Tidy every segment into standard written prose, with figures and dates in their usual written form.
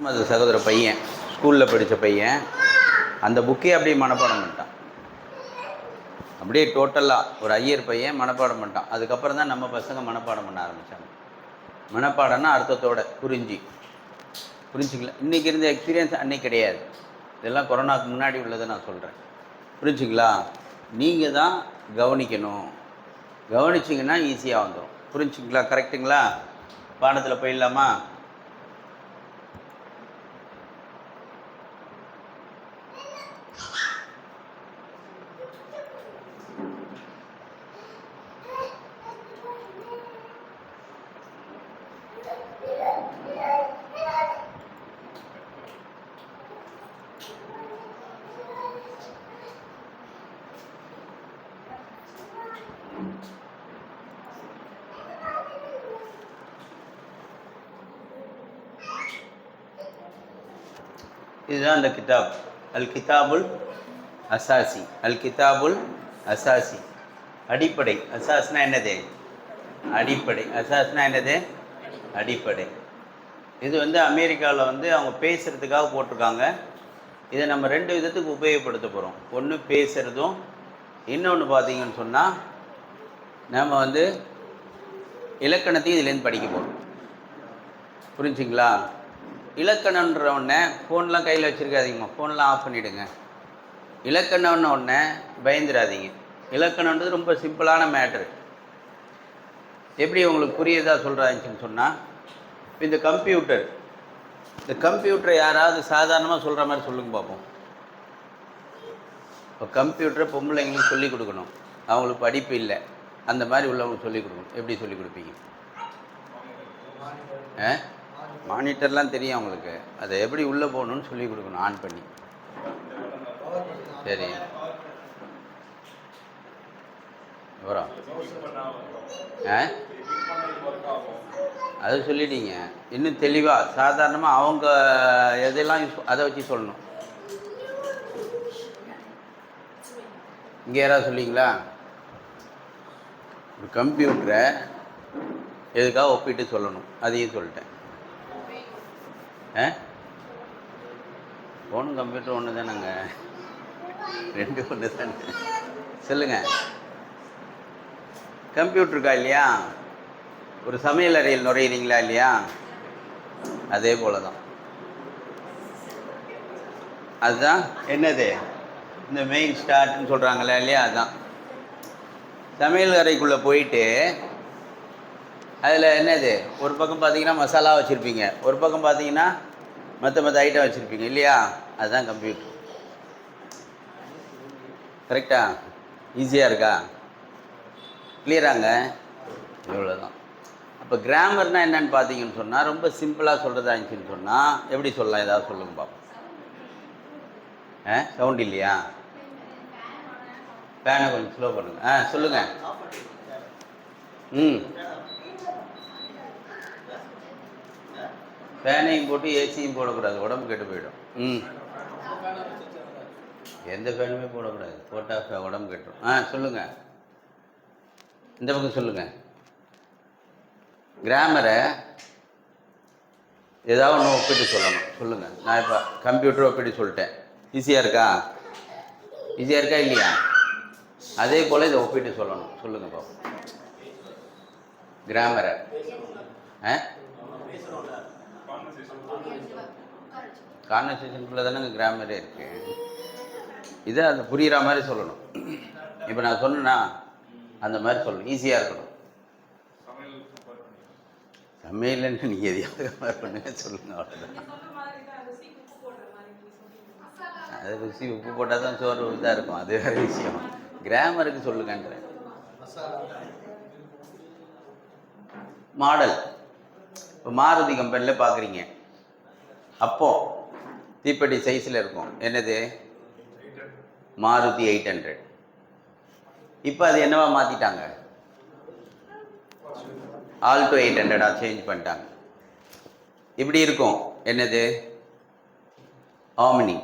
அது சகோதர பையன் ஸ்கூலில் படித்த பையன் அந்த புக்கே அப்படியே மனப்பாடம் பண்ணிட்டான். அப்படியே டோட்டலாக ஒரு ஐயர் பையன் மனப்பாடம் பண்ணிட்டான். அதுக்கப்புறம் தான் நம்ம பசங்க மனப்பாடம் பண்ண ஆரம்பித்தாங்க. மனப்பாடம்னா அர்த்தத்தோட புரிஞ்சுங்களா? இன்றைக்கி இருந்த எக்ஸ்பீரியன்ஸ் அன்றைக்கி கிடையாது. இதெல்லாம் கொரோனாவுக்கு முன்னாடி உள்ளதை நான் சொல்கிறேன். புரிஞ்சுங்களா? நீங்கள் தான் கவனிக்கணும். கவனிச்சிங்கன்னா ஈஸியாக வந்துடும். புரிஞ்சுங்களா? கரெக்டுங்களா? பாடத்தில் போயிடலாமா? இதுதான் அந்த கிதாப். அல் கிதாபுல் அசாசி. அல் கிதாபுல் அசாசி, அடிப்படை. அசாஸ்னா என்னது? அடிப்படை. அசாஸ்னா என்னது? அடிப்படை. இது வந்து அமெரிக்காவில் வந்து அவங்க பேசுகிறதுக்காக போட்டிருக்காங்க. இதை நம்ம 2 விதத்துக்கு உபயோகப்படுத்த போகிறோம். ஒன்று பேசுகிறதும், இன்னொன்று பார்த்தீங்கன்னு சொன்னால் நம்ம வந்து இலக்கணத்தையும் இதுலேருந்து படிக்க போகிறோம். புரிஞ்சுங்களா? இலக்கணன்ற ஒன்று ஃபோன்லாம் கையில் வச்சுருக்காதீங்கம்மா. ஃபோன்லாம் ஆஃப் பண்ணிவிடுங்க. இலக்கணம்னு ஒன்று பயந்துடாதீங்க. இலக்கணன்றது ரொம்ப சிம்பிளான மேட்ரு. எப்படி உங்களுக்கு புரியுதா சொல்கிறாச்சுன்னு சொன்னால், இப்போ இந்த கம்ப்யூட்டரை யாராவது சாதாரணமாக சொல்கிற மாதிரி சொல்லுங்க பார்ப்போம். இப்போ கம்ப்யூட்டரை பொம்பளைங்களுக்கு சொல்லிக் கொடுக்கணும். அவங்களுக்கு படிப்பு இல்லை, அந்த மாதிரி உள்ளவங்களுக்கு சொல்லிக் கொடுக்கணும். எப்படி சொல்லிக் கொடுப்பீங்க? மானிட்டர்லாம் தெரியும் அவங்களுக்கு. அதை எப்படி உள்ளே போகணுன்னு சொல்லிக் கொடுக்கணும். ஆன் பண்ணி. சரி, அப்புறம் அது சொல்லிட்டீங்க. இன்னும் தெளிவாக சாதாரணமாக அவங்க எதெல்லாம் அதை வச்சு சொல்லணும். இங்கே யாராவது சொல்லிங்களா? ஒரு கம்ப்யூட்டரை எதுக்காக ஒப்பிட்டு சொல்லணும், அதையும் சொல்லிட்டேன். ஃபோனும் கம்ப்யூட்டர் ஒன்று தானேங்க, 2 ஒன்று தானே. சொல்லுங்கள். கம்ப்யூட்டருக்கா இல்லையா? ஒரு சமையல் அறையில் நுழையிறீங்களா இல்லையா? அதே போல தான். அதுதான் என்னது, இந்த மெயின் ஸ்டார்ட்னு சொல்கிறாங்களா இல்லையா? அதுதான் சமையல் அறைக்குள்ளே போயிட்டு அதில் என்னது, ஒரு பக்கம் பார்த்தீங்கன்னா மசாலா வச்சுருப்பீங்க, ஒரு பக்கம் பார்த்தீங்கன்னா மற்ற ஐட்டம் வச்சுருப்பீங்க இல்லையா? அதுதான் கம்ப்யூட்டர். கரெக்டா? ஈஸியாக இருக்கா? கிளியராங்க? இவ்வளோதான். அப்போ கிராமர்னால் என்னென்னு பார்த்தீங்கன்னு சொன்னால், ரொம்ப சிம்பிளாக சொல்கிறதா இருந்துச்சுன்னு சொன்னால் எப்படி சொல்லலாம்? ஏதாவது சொல்லுங்க பார்ப்போம். சவுண்ட் இல்லையா? ஃபேனை கொஞ்சம் ஸ்லோ பண்ணுங்க. சொல்லுங்கள். ஃபேனையும் போட்டு ஏசியும் போடக்கூடாது, உடம்பு கெட்டு போயிடும். எந்த ஃபேனுமே போடக்கூடாது, போட்டால் உடம்பு கெட்டுரும். சொல்லுங்கள். இந்த பக்கம் சொல்லுங்கள். கிராமரை ஏதாவது ஒன்று ஒப்பிட்டு சொல்லணும். சொல்லுங்கள். நான் இப்போ கம்ப்யூட்டர் ஒப்பிட்டு சொல்லிட்டேன். ஈஸியாக இருக்கா? ஈஸியாக இருக்கா இல்லையா? அதே போல் இதை ஒப்பிட்டு சொல்லணும். சொல்லுங்கள் பாப்போம். கிராமரை கான்வர்சேஷனுக்குள்ளே தானே கிராமரே இருக்குது. இதை அது புரிகிற மாதிரி சொல்லணும். இப்போ நான் சொன்னேன்னா அந்த மாதிரி சொல்லணும். ஈஸியாக இருக்கணும். சமையல்னு நீங்கள் எதையாவது கம்பேர் பண்ணுங்க, சொல்லுங்கள். அவ்வளோதான். அது ருசி உப்பு போட்டால் தான் சோறு இதாக இருக்கும், அது வேறு விஷயம். கிராமருக்கு சொல்லுங்கன்றேன். மாடல். இப்போ மாருதி கம்பெனியில் பார்க்குறீங்க, அப்போது தீப்பெட்டி சைஸில் இருக்கும். என்னது? மாருதி 800. இப்போ அது என்னவா மாற்றிட்டாங்க? ஆல்டோ 800 சேஞ்ச் பண்ணிட்டாங்க. இப்படி இருக்கும். என்னது? ஆமினி.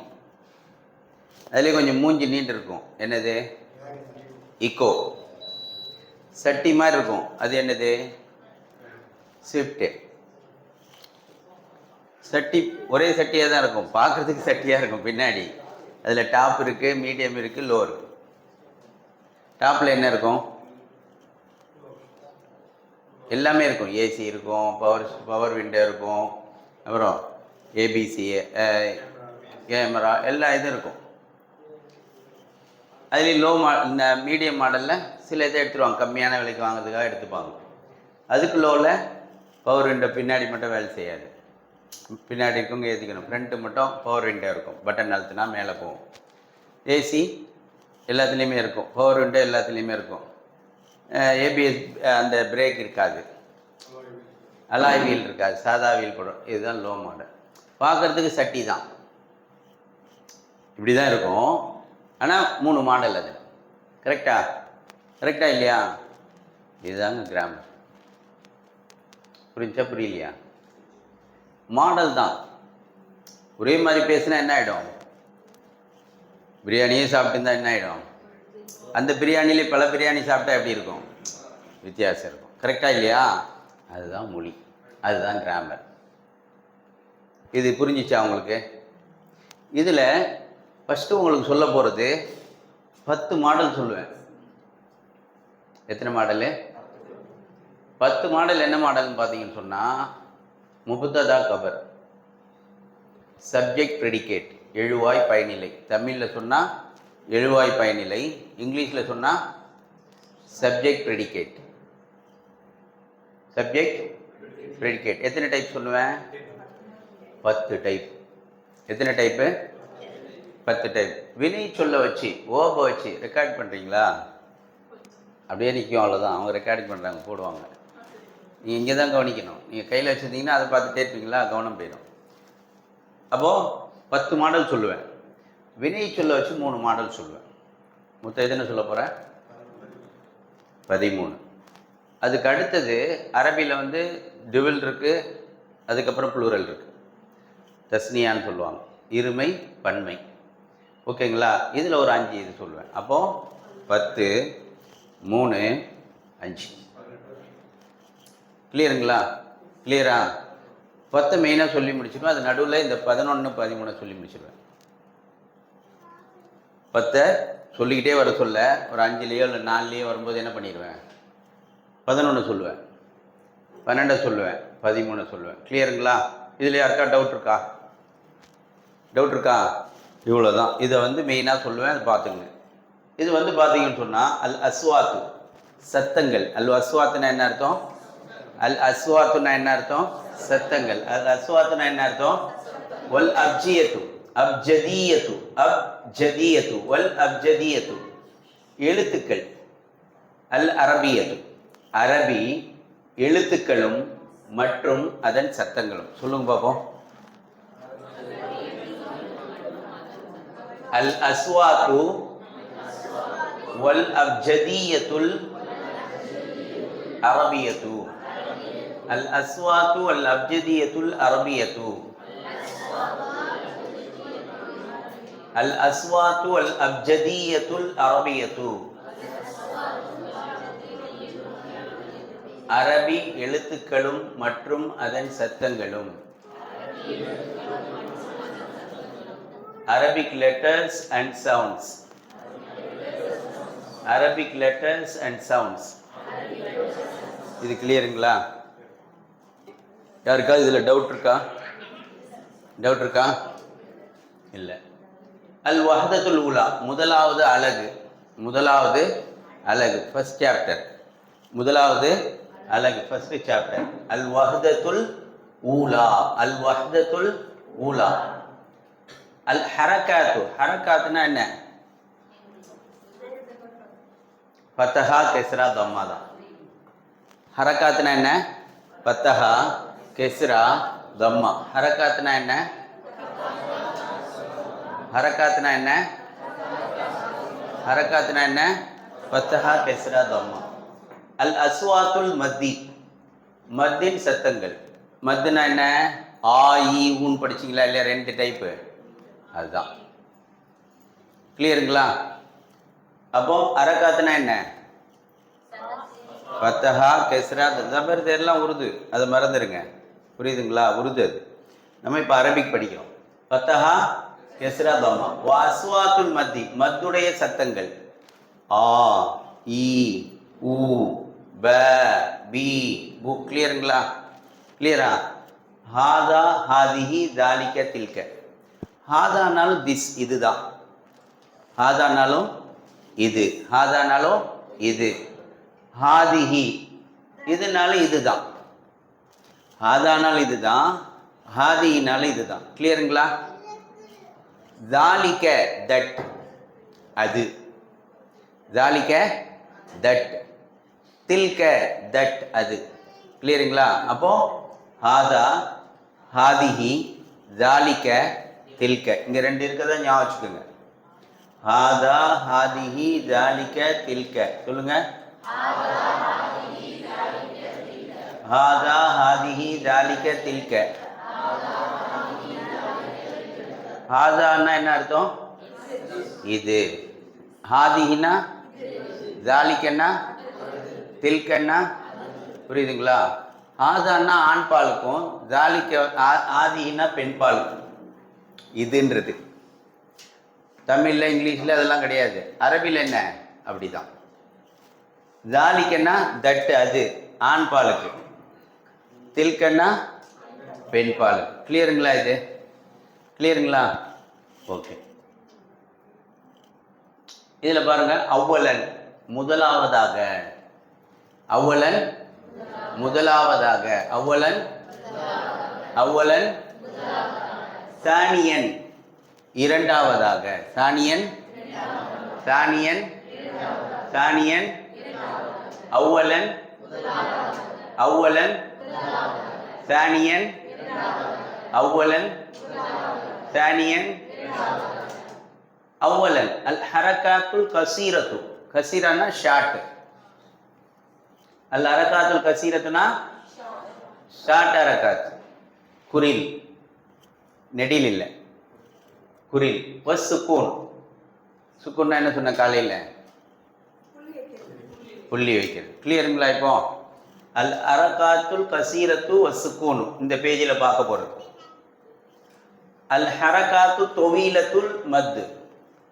அதுலேயே கொஞ்சம் மூஞ்சி நீண்டு இருக்கும். என்னது? இக்கோ. சட்டி மாதிரி இருக்கும். அது என்னது? ஸ்விஃப்ட்டு. சட்டி ஒரே சட்டியாக தான் இருக்கும், பார்க்குறதுக்கு சட்டியாக இருக்கும் பின்னாடி. அதில் டாப் இருக்குது, மீடியம் இருக்குது, லோ இருக்குது. டாப்பில் என்ன இருக்கும்? எல்லாமே இருக்கும். ஏசி இருக்கும், பவர் விண்டோ இருக்கும், அப்புறம் ஏபிசி, கேமரா, எல்லா இதுவும் இருக்கும். அதுலேயும் லோ இந்த மீடியம் மாடலில் சில இதை எடுத்துருவாங்க, கம்மியான விலைக்கு வாங்குறதுக்காக எடுத்துப்பாங்க. அதுக்கு லோவில் பவர் விண்டோ பின்னாடி மட்டும் வேலை செய்யாது, பின்னாடி இருக்கவங்க ஏற்றிக்கணும். ஃப்ரண்ட்டு மட்டும் பவர் விண்டோ இருக்கும், பட்டன் அழுத்தினா மேலே போகும். ஏசி எல்லாத்துலேயுமே இருக்கும், பவர் விண்டோ எல்லாத்துலேயுமே இருக்கும். ஏபிஎஸ் அந்த பிரேக் இருக்காது, அலாய் வீல் இருக்காது, சாதா வீல் போடும். இதுதான் லோ மாடல். பார்க்குறதுக்கு சட்டி தான், இப்படி தான் இருக்கும். ஆனால் 3 மாடல் அது. கரெக்டா இல்லையா? இதுதாங்க கிராமர். புரிஞ்சா புரியலையா? மாடல் தான். ஒரே மாதிரி பேசினா என்ன ஆகிடும்? பிரியாணியே சாப்பிட்டுருந்தா என்ன ஆகிடும்? அந்த பிரியாணியிலே பல பிரியாணி சாப்பிட்டா எப்படி இருக்கும்? வித்தியாசம் இருக்கும். கரெக்டாக இல்லையா? அதுதான் மொழி, அதுதான் கிராமர். இது புரிஞ்சிச்சா உங்களுக்கு? இதில் ஃபஸ்ட்டு உங்களுக்கு சொல்ல போகிறது 10 மாடல் சொல்லுவேன். எத்தனை மாடலு? 10 மாடல். என்ன மாடல்னு பார்த்தீங்கன்னு சொன்னால், முபத்ததா கபர், சப்ஜெக்ட் ப்ரெடிகேட், எழுவாய் பயனிலை. தமிழில் சொன்னால் எழுவாய் பயனிலை, இங்கிலீஷில் சொன்னால் சப்ஜெக்ட் ப்ரெடிகேட். சப்ஜெக்ட் ப்ரெடிகேட் எத்தனை டைப் சொல்லுவேன்? 10 டைப். எத்தனை டைப்பு? 10 டைப். வினை சொல்ல வச்சு, ஓப வச்சு ரெக்கார்ட் பண்ணுறீங்களா? அப்படியே நிற்கும், அவ்வளோதான். அவங்க ரெக்கார்டிங் பண்ணுறாங்க, போடுவாங்க. நீங்கள் இங்கே தான் கவனிக்கணும். நீங்கள் கையில் வச்சுருந்தீங்கன்னா அதை பார்த்துட்டே இருப்பீங்களா, கவனம் போயிடும். அப்போது 10 மாடல் சொல்லுவேன். வினை சொல்ல வச்சு 3 மாடல் சொல்லுவேன். மொத்தம் எதுன்னு சொல்ல போகிறேன்? 13. அதுக்கு அடுத்தது அரபியில் வந்து டிவில் இருக்குது, அதுக்கப்புறம் ப்ளூரல் இருக்குது. தஸ்னியான்னு சொல்லுவாங்க, இருமை பன்மை. ஓகேங்களா? இதில் ஒரு 5 இது சொல்லுவேன். அப்போது 10, 3, 5. கிளியருங்களா? கிளியரா? 10 மெயினாக சொல்லி முடிச்சிடுவேன். அது நடுவில் இந்த 11, 13 சொல்லி முடிச்சிடுவேன். 10 சொல்லிக்கிட்டே வர சொல்ல ஒரு 5லேயோ இல்லை 4லேயோ வரும்போது என்ன பண்ணிடுவேன்? 11 சொல்லுவேன், 12 சொல்லுவேன், 13 சொல்லுவேன். கிளியருங்களா? இதில் யாருக்கா டவுட் இருக்கா? இவ்வளோ தான். இதை வந்து மெயினாக சொல்லுவேன், அது பார்த்துங்க. இது வந்து பார்த்தீங்கன்னு சொன்னால் அல் அஸ்வாத்து, சத்தங்கள். அல் அஸ்வாத்துனா என்ன அர்த்தம்? அல் அஸ்வாத்துனா என்ன அர்த்தம்? சத்தங்கள். அல் அஸ்வாத்துனா என்ன அர்த்தம்? வல் அப்ஜியத்து, அப்ஜதியத்து, அப்ஜதியத்து, வல் அப்ஜதியத்து எழுத்துக்கள். அல் அரபியத்து, அரபி எழுத்துக்களும் மற்றும் அதன் சத்தங்களும். சொல்லுங்க பார்ப்போம். அல் அஸ்வாத்து வல் அப்ஜதியத்துல் அரபியத்து. அல் அஸ்வாத்து வல் அப்ஜதியத்துல் அரபியத்து. அல் அஸ்வாத்து வல் அப்ஜதியத்துல் அரபியத்து. அரபி எழுத்துக்களும் மற்றும் அதன் சத்தங்களும். Arabic letters and sounds. Arabic letters and sounds. இது கிளியருங்களா? யாருக்கா இதில் டவுட் இருக்கா? இல்லை. அல் வஹ்தத்துல் ஊலா, முதலாவது அலகு, ஃபர்ஸ்ட் சாப்டர். முதலாவது அலகு, ஃபர்ஸ்ட் சாப்டர். அல் வஹ்தத்துல் ஊலா. அல் ஹரகாத்து, ஹரகாத்துனா என்ன? ஃபத்தஹா, கெஸ்ரா, தம்மா தான். ஹரகாத்துனா என்ன? ஃபத்தஹா, கெஸ்ரா, தம்மா. ஹரகாத்துனா என்ன? ஃபத்தஹா, கெஸ்ரா, தம்மா. அல் அஸ்வாத்துல் மத்தி, மத்தின் சத்தங்கள். மத்துனா என்ன? ஆ இ ஊன்னு படிச்சிங்களா இல்லையா? 2 டைப்பு, அதுதான். கிளியருங்களா? அப்போ அரக்காத்துனா என்ன? ஃபத்தஹா, கெஸ்ரா, ஜபர், இதெல்லாம் உருது, அதை மறந்துடுங்க. புரியுதுங்களா? உருது அது. நம்ம இப்போ அரபிக் படிக்கிறோம். ஃபத்தஹா கெஸ்ரா தம்மா. அஸ்வாத்துல் மத்தி, மத்துடைய சத்தங்கள். ஆ, ஈ, ஊ, ப, பி, பு. கிளியருங்களா? கிளியரா? ஹாதா, ஹாதிஹி, தாலிக்க, தில்க. ஹாதானாலும் திஸ், இதுதான். ஹாதானாலும் இது, ஹாதானாலும் இது. ஹாதிஹி, இதுனாலும் இதுதான். ஹாதானாலும் இதுதான், ஹாதினாலும் இதுதான். கிளியருங்களா? தாலிக்க, தட், அது. தாலிக்க, தட். தில்க, தட், அது. கிளியருங்களா? அப்போ ஹாதா, ஹாதிஹி, தாலிக்க, தில்க. இங்க ரெண்டு இருக்கிறத ஞாபகம் வச்சுக்கோங்க. ஹாதா, ஹாதிஹி, தாலிக்க, தில்க. சொல்லுங்க. ஹாதா, ஹாதிஹி, தாலிக்க, தில்க. ஹாதான்னா என்ன அர்த்தம்? இது. ஹாதிஹினா, தாலிக்கன்னா, தில்கன்னா. புரியுதுங்களா? ஹாதான்னா ஆண் பாலுக்கும், தாலிக்க ஆதினா பெண் பாலுக்கும். இதுன்றது தமிழ்ல இங்கிலீஷ்ல அதெல்லாம் கிடையாது. அரபியில் என்ன? அப்படிதான். தாலிக்கன்னா தட், அது ஆண் பாலுக்கு. தில்கன்னா பெண் பாலுக்கு. கிளியருங்களா? இது கிளியருங்களா? ஓகே. இதுல பாருங்க, அவ்வளன் முதலாவதாக. அவ்வளன் முதலாவதாக. அவ்வளன், அவ்வளன். சானியன் இரண்டாவதாக. சானியன், சானியன், சானியன். அவ்வளன், அவ்வளன். சானியன், அவ்வளன், சானியன். அவ்வளன். அல் ஹரகாத்துல் கசீரத்து. கசீரானா ஷார்ட். அல் ஹரகாத்துல் கசீரத்துனா ஷார்ட் ஹரகாத். குரில், நெடில் இல்லை, குரில். வஸ் சுக்கூன். சுக்கூன்னா என்ன சொன்ன காலையில்? புள்ளி வைக்கிறது. கிளியருங்களா? இப்போ அல் ஹரகாத்துல் கசீரத்து வஸ் சுக்கூன் இந்த பேஜில் பார்க்க போகிறது. அல் ஹரகாத்து தொவீலத்துல் மத்.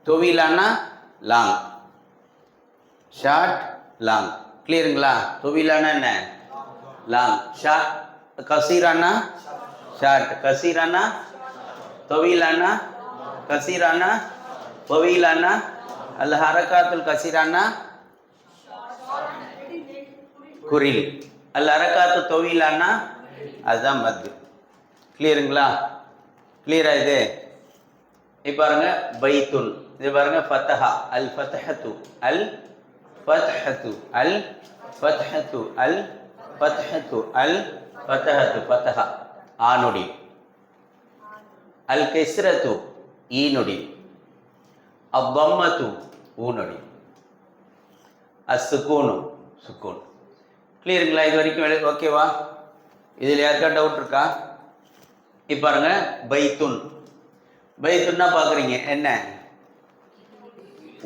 தொவீலானா லாங், ஷார்ட், லாங். கிளியருங்களா? தொவீலானா என்ன? லாங். ஷார்ட். கசீரானா ஷார்ட். கசீரானா தொவீலானா, கசீரானா தொவீலானா. அல் ஹரகாத்துல் கசீரானா குரில். அல் ஹரகாத்து தொவீலானா அதுதான் மத். கிளியருங்களா? கிளியரா? இது இப்போ பாருங்க, பைத்துன். இது பாருங்க, ஃபத்தஹா. அல் ஃபத்ஹத்து, அல் ஃபத்ஹத்து, அல் ஃபத்ஹத்து, அல் ஃபத்ஹத்து, அல் ஃபத்ஹத்து. ஃபத்தஹா ஆனொடி. அல் கெஸ்ரத்து ஈனொடி. அவ்வம்மத்து ஊனொடி. அஸ்ஸுக்கூனு சுக்கூன். கிளியருங்களா? இது வரைக்கும் ஓகேவா? இதில் யாருக்கா டவுட் இருக்கா? இப்போ பாருங்க, பைத்துன். பைத்துன்னா பார்க்குறீங்க என்ன?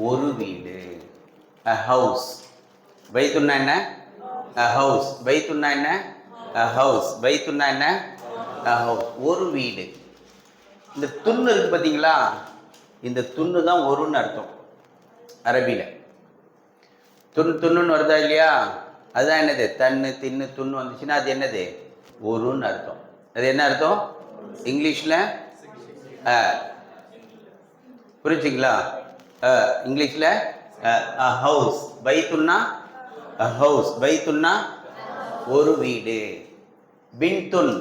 ஒரு வீடு, a house. பைத்துன்னா என்ன? a house. பைத்துன்னா என்ன? a house. பைத்துன்னா என்ன? a house. ஒரு வீடு. இந்த துண்ணு இருக்கு பார்த்தீங்களா? இந்த துண்ணு தான் ஒருன்னு அர்த்தம் அரபியில். துண்ணுன்னு வருதா இல்லையா? அதுதான் என்னது? தன்னு, தின்னு, துண்ணு வந்துச்சுன்னா அது என்னது? ஒருன்னு அர்த்தம். அது என்ன அர்த்தம் இங்கிலீஷில்? புரிஞ்சுங்களா? இங்கிலீஷில் a house. பைத்துன்னா a house. பைத்துன்னா ஒரு வீடு. பின்துன்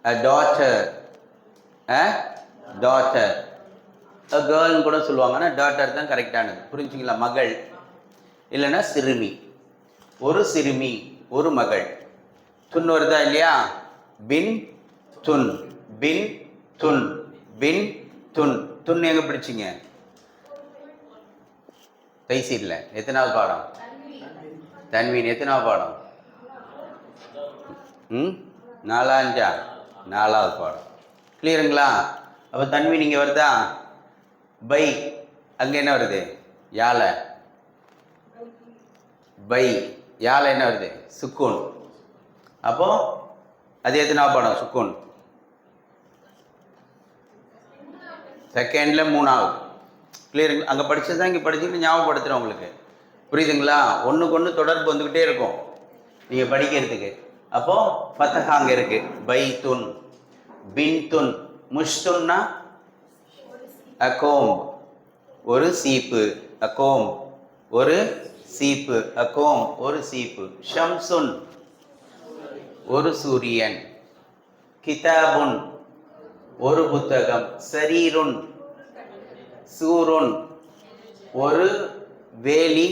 a daughter. டாட்டர், கேர்ள்னு கூட சொல்லுவாங்க. ஆனால் டாட்டர் தான் கரெக்டானது. புரிஞ்சுங்களா? மகள் இல்லைன்னா சிறுமி. ஒரு சிறுமி, ஒரு மகள். துன் வருதா இல்லையா? பின் துன், பின் துன், பின் துன். துன் எங்க பிடிச்சிங்க? தைசீரில். எத்தனாவது பாடம்? தன்வீன். எத்தனாவது பாடம்? 4 4வது பாடம். கிளியருங்களா? அப்போ தன்வீன் இங்கே வருதா? பை அங்கே என்ன வருது? யாலை. பை யாலை என்ன வருது? சுக்கூன். அப்போ அது எத்தனாவது பாடம்? சுக்கூன். செகண்டில் 3ஆவது. கிளியருங்களா? அங்கே படித்தது தான் இங்கே படிச்சுட்டு ஞாபகப்படுத்துகிறேன் உங்களுக்கு. புரியுதுங்களா? ஒன்றுக்கு ஒன்று தொடர்பு வந்துக்கிட்டே இருக்கும் நீங்கள் படிக்கிறதுக்கு. அப்போது ஃபத்தஹா அங்கே இருக்குது. பைத்துன், பின்துன், முஷ்துன்னா அகோம் ஒரு சீப்பு, அகோம் ஒரு சீப்பு, அகோம் ஒரு சீப்பு. ஷம்சுன் ஒரு சூரியன், கிதாபுன் ஒரு புத்தகம், சரீருன் சூருன் ஒரு வேலி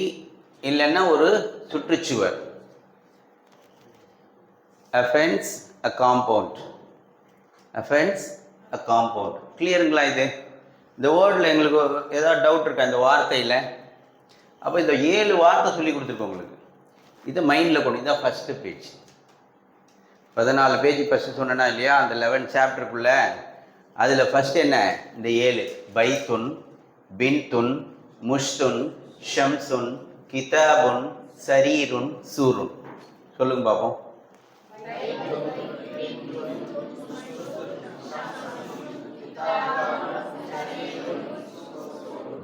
இல்லைன்னா ஒரு சுற்றுச்சுவர். A fence a compound, a fence a compound. கிளியருங்களா? இது இந்த வேர்டில் எங்களுக்கு ஏதாவது டவுட் இருக்கா இந்த வார்த்தையில்? அப்போ இந்த 7 வார்த்தை சொல்லி கொடுத்துருக்கோம் உங்களுக்கு. இதை மைண்டில் கொண்டு, இதான் ஃபஸ்ட்டு பேஜ். 14 பேஜ் ஃபஸ்ட்டு சொன்னேன்னா இல்லையா, அந்த 11 சாப்டருக்குள்ளே அதில் ஃபஸ்ட்டு என்ன? இந்த 7: பைத்துன், பின்துன், முஷ்துன், ஷம்சுன், கிதாபுன், சரீருன், சூருன். சொல்லுங்க பார்ப்போம்.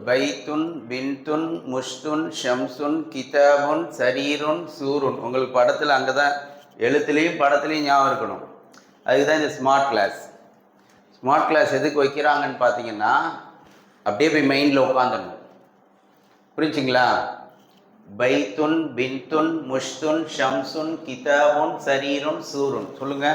பைத்துன், பின்துன், முஷ்துன், ஷம்சுன், கிதாபுன், சரீருன், சூருன். உங்களுக்கு படத்தில் அங்கே தான் எழுத்துலேயும் படத்துலேயும் ஞாபகம் இருக்கணும். அதுக்கு தான் இந்த ஸ்மார்ட் கிளாஸ். ஸ்மார்ட் கிளாஸ் எதுக்கு வைக்கிறாங்கன்னு பார்த்தீங்கன்னா, அப்படியே போய் மைண்டில் உட்காந்துடணும். புரிஞ்சுங்களா? பைத்துன், பின்துன், முஷ்துன், ஷம்சுன், கிதாபுன், சரீருன், சூருன். சொல்லுங்க.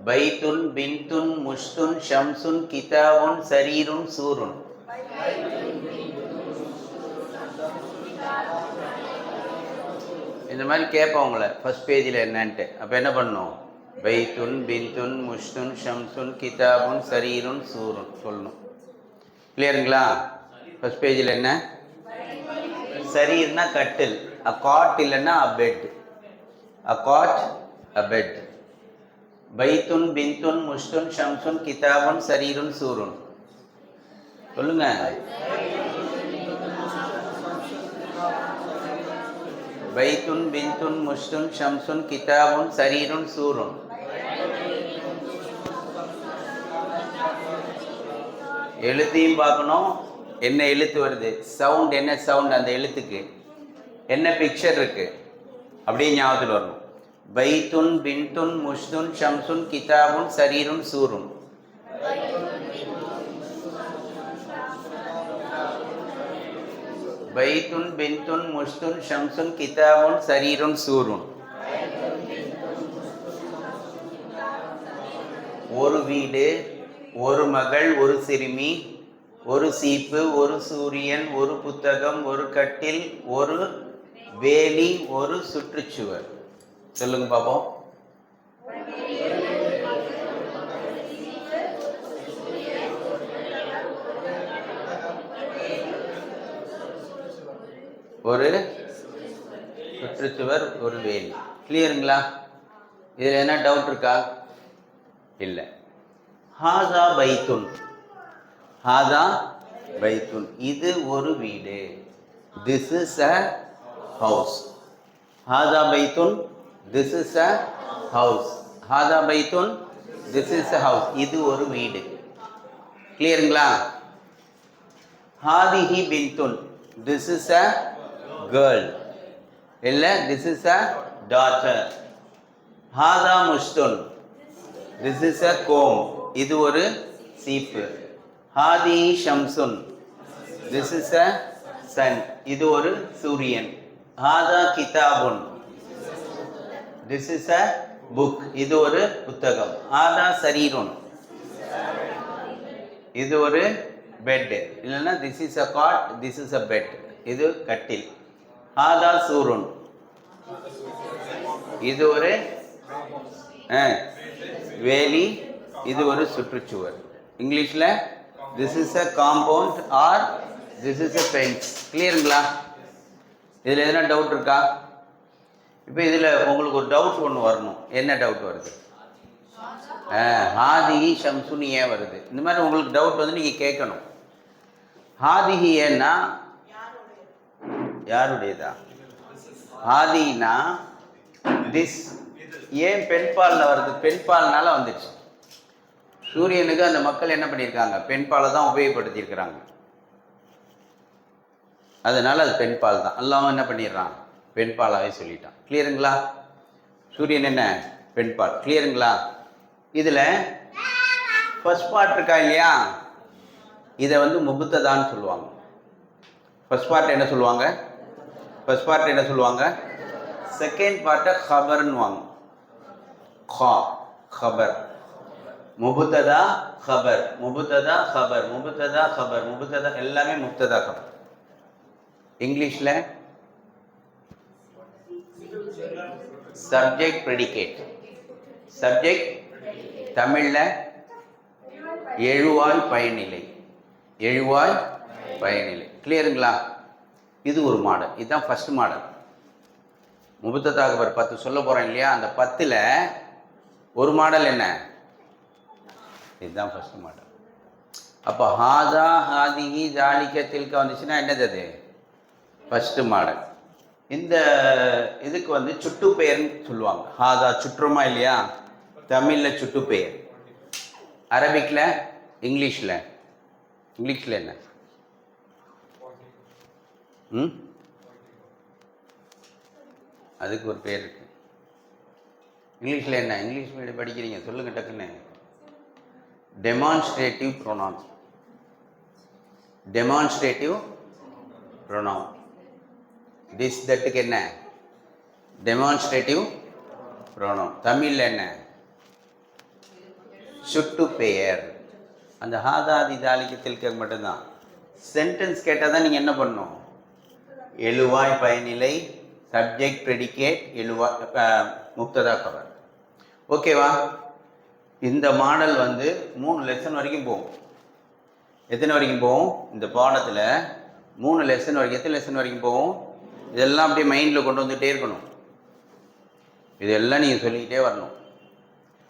பைத்துன், பின்துன், முஷ்துன், ஷம்சுன், கிதாபுன், சரீருன், சூருன். இந்த மாதிரி கேட்போம் உங்களை ஃபஸ்ட் பேஜில் என்னன்ட்டு. அப்போ என்ன பண்ணணும்? பைத்துன், பின்துன், முஷ்துன், ஷம்சுன், கிதாபுன், சரீருன், சூருன் சொல்லணும். கிளியருங்களா? ஃபஸ்ட் பேஜில் என்ன? சரீர்னா கட்டில், அ காட் இல்லைன்னா a bed, a cot a bed. பைத்துன், பின்துன், முஷ்துன், ஷம்சுன், கிதாபுன், சரீருன், சூருன். சொல்லுங்க. பைத்துன், பின்துன், முஷ்துன், ஷம்சுன், கிதாபுன், சரீருன், சூருன். எழுத்தையும் பார்க்கணும், என்ன எழுத்து வருது, சவுண்ட் என்ன சவுண்ட், அந்த எழுத்துக்கு என்ன பிக்சர் இருக்கு, அப்படியே ஞாபகத்தில் வரணும். பைத்துன், பின்துன், முஷ்துன், ஷம்சுன், கிதாபுன், சரீருன், சூருன். பைத்துன், பின்துன், முஷ்துன், ஷம்சுன், கிதாபுன், சரீருன், சூருன். ஒரு வீடு, ஒரு மகள், ஒரு சிறுமி, ஒரு சீப்பு, ஒரு சூரியன், ஒரு புத்தகம், ஒரு கட்டில், ஒரு வேலி, ஒரு சுற்றுச்சுவர். சொல்லுங்க பாப்போம். ஒரு சுற்றுச்சுவர், ஒரு வேலி. கிளியருங்களா? இதில் என்ன டவுட் இருக்கா? இல்லை. ஹாதா பைத்துன், ஹாதா பைத்துன், இது ஒரு வீடு. This is a house. ஹாதா பைத்துன், திஸ் இஸ் அ ஹவுஸ். ஹாதா பைத்துன், திஸ் இஸ் அ ஹவுஸ், இது ஒரு வீடு. கிளியருங்களா? ஹாதிஹி பின்துன், திஸ் இஸ் அ கேர்ள், இல்லை திஸ் இஸ் அ டாட்டர். ஹாதா முஷ்துன், திஸ் இஸ் அ கோம், இது ஒரு சீப்பு. ஹாதி ஷம்சுன், திஸ் இஸ் அ சன், இது ஒரு சூரியன். ஹாதா கிதாபுன், திஸ் இஸ் அ புக், இது ஒரு புத்தகம். ஹாதா சரீருன், இது ஒரு பெட், இல்லைன்னா this is a cot, this is a bed, இது கட்டில். ஹாதா சூருன், இது ஒரு வேலி, இது ஒரு சுற்றுச்சுவர். இங்கிலீஷில் this is a compound or this is a fence. கிளியருங்களா? இதில் எதனா டவுட் இருக்கா? இப்போ இதில் உங்களுக்கு ஒரு டவுட் ஒன்று வரணும். என்ன டவுட் வருது? ஹாதிஹி ஷம்சுன்னு ஏன் வருது? இந்த மாதிரி உங்களுக்கு டவுட் வந்து நீங்கள் கேட்கணும். ஹாதிஹி ஏன்னா யாருடையதா? ஹாதினா திஸ் ஏன் பெண் பாலில் வருது? பெண் பால்னால வந்துடுச்சு. சூரியனுக்கு அந்த மக்கள் என்ன பண்ணியிருக்காங்க? பெண் பாலை தான் உபயோகப்படுத்தியிருக்கிறாங்க. அதனால அது பெண் பால் தான். அல்லாமல் என்ன பண்ணிடுறான்? பெண் பாலாவே சொல்லிட்டான். கிளியருங்களா? சூரியன் என்ன? பெண் பால். கிளியருங்களா? இதில் ஃபர்ஸ்ட் பார்ட் இருக்கா இல்லையா, இதை வந்து முபுத்ததான்னு சொல்லுவாங்க. ஃபர்ஸ்ட் பார்ட் என்ன சொல்லுவாங்க? ஃபர்ஸ்ட் பார்ட் என்ன சொல்லுவாங்க? செகண்ட் பார்ட்டை ஹபர்னுவாங்க. खबर मुबतदा खबर मुबतदा खबर मुबतदा खबर मुबतदा எல்லாமே முப்ததா खबर. இங்கிலீஷ்ல சப்ஜெக்ட் ப்ரெடிகேட். சப்ஜெக்ட் தமிழ்ல எழுவாய் பயனிலை. எழுவாய் பயனிலை. கிளியருங்களா? இது ஒரு மாடல். இதுதான் ஃபர்ஸ்ட் மாடல். முபத்ததா खबर 10 சொல்ல போறேன் இல்லையா, அந்த 10ல் ஒரு மாடல் என்ன? இதுதான் ஃபர்ஸ்ட் மாடல். அப்போ ஹாதா ஹாதிஹி ஜாலிக தில்க வந்துச்சுன்னா என்னது? அது ஃபர்ஸ்ட் மாடல். இந்த இதுக்கு வந்து சுட்டு பெயர்னு சொல்லுவாங்க. ஹாதா சுற்றுமா இல்லையா, தமிழில் சுட்டு பெயர். அரபிக்கில், இங்கிலீஷில் என்ன? அதுக்கு ஒரு பேர் இருக்கு. இங்கிலீஷில் என்ன? இங்கிலீஷ் மீடியம் படிக்கிறீங்க, சொல்லுங்க டக்குன்னு. Demonstrative pronoun. Demonstrative pronoun. This தட்டுக்கு என்ன? Demonstrative pronoun. தமிழில் என்ன? சுட்டு பெயர். அந்த ஹாதாதி தாலிக்கத்திற்கு மட்டும்தான். சென்டென்ஸ் கேட்டால் தான் நீங்கள் என்ன பண்ணணும்? எழுவாய் பயனிலை, சப்ஜெக்ட் ப்ரெடிகேட், எழுவாய் முப்ததா கவர். ஓகேவா? இந்த மாடல் வந்து 3 லெசன் வரைக்கும் போகும். எத்தனை வரைக்கும் போகும்? இந்த பாடத்தில் 3 லெசன் வரைக்கும். எத்தனை லெசன் வரைக்கும் போகும்? இதெல்லாம் அப்படியே மைண்டில் கொண்டு வந்துகிட்டே இருக்கணும். இதெல்லாம் நீங்கள் சொல்லிக்கிட்டே வரணும்.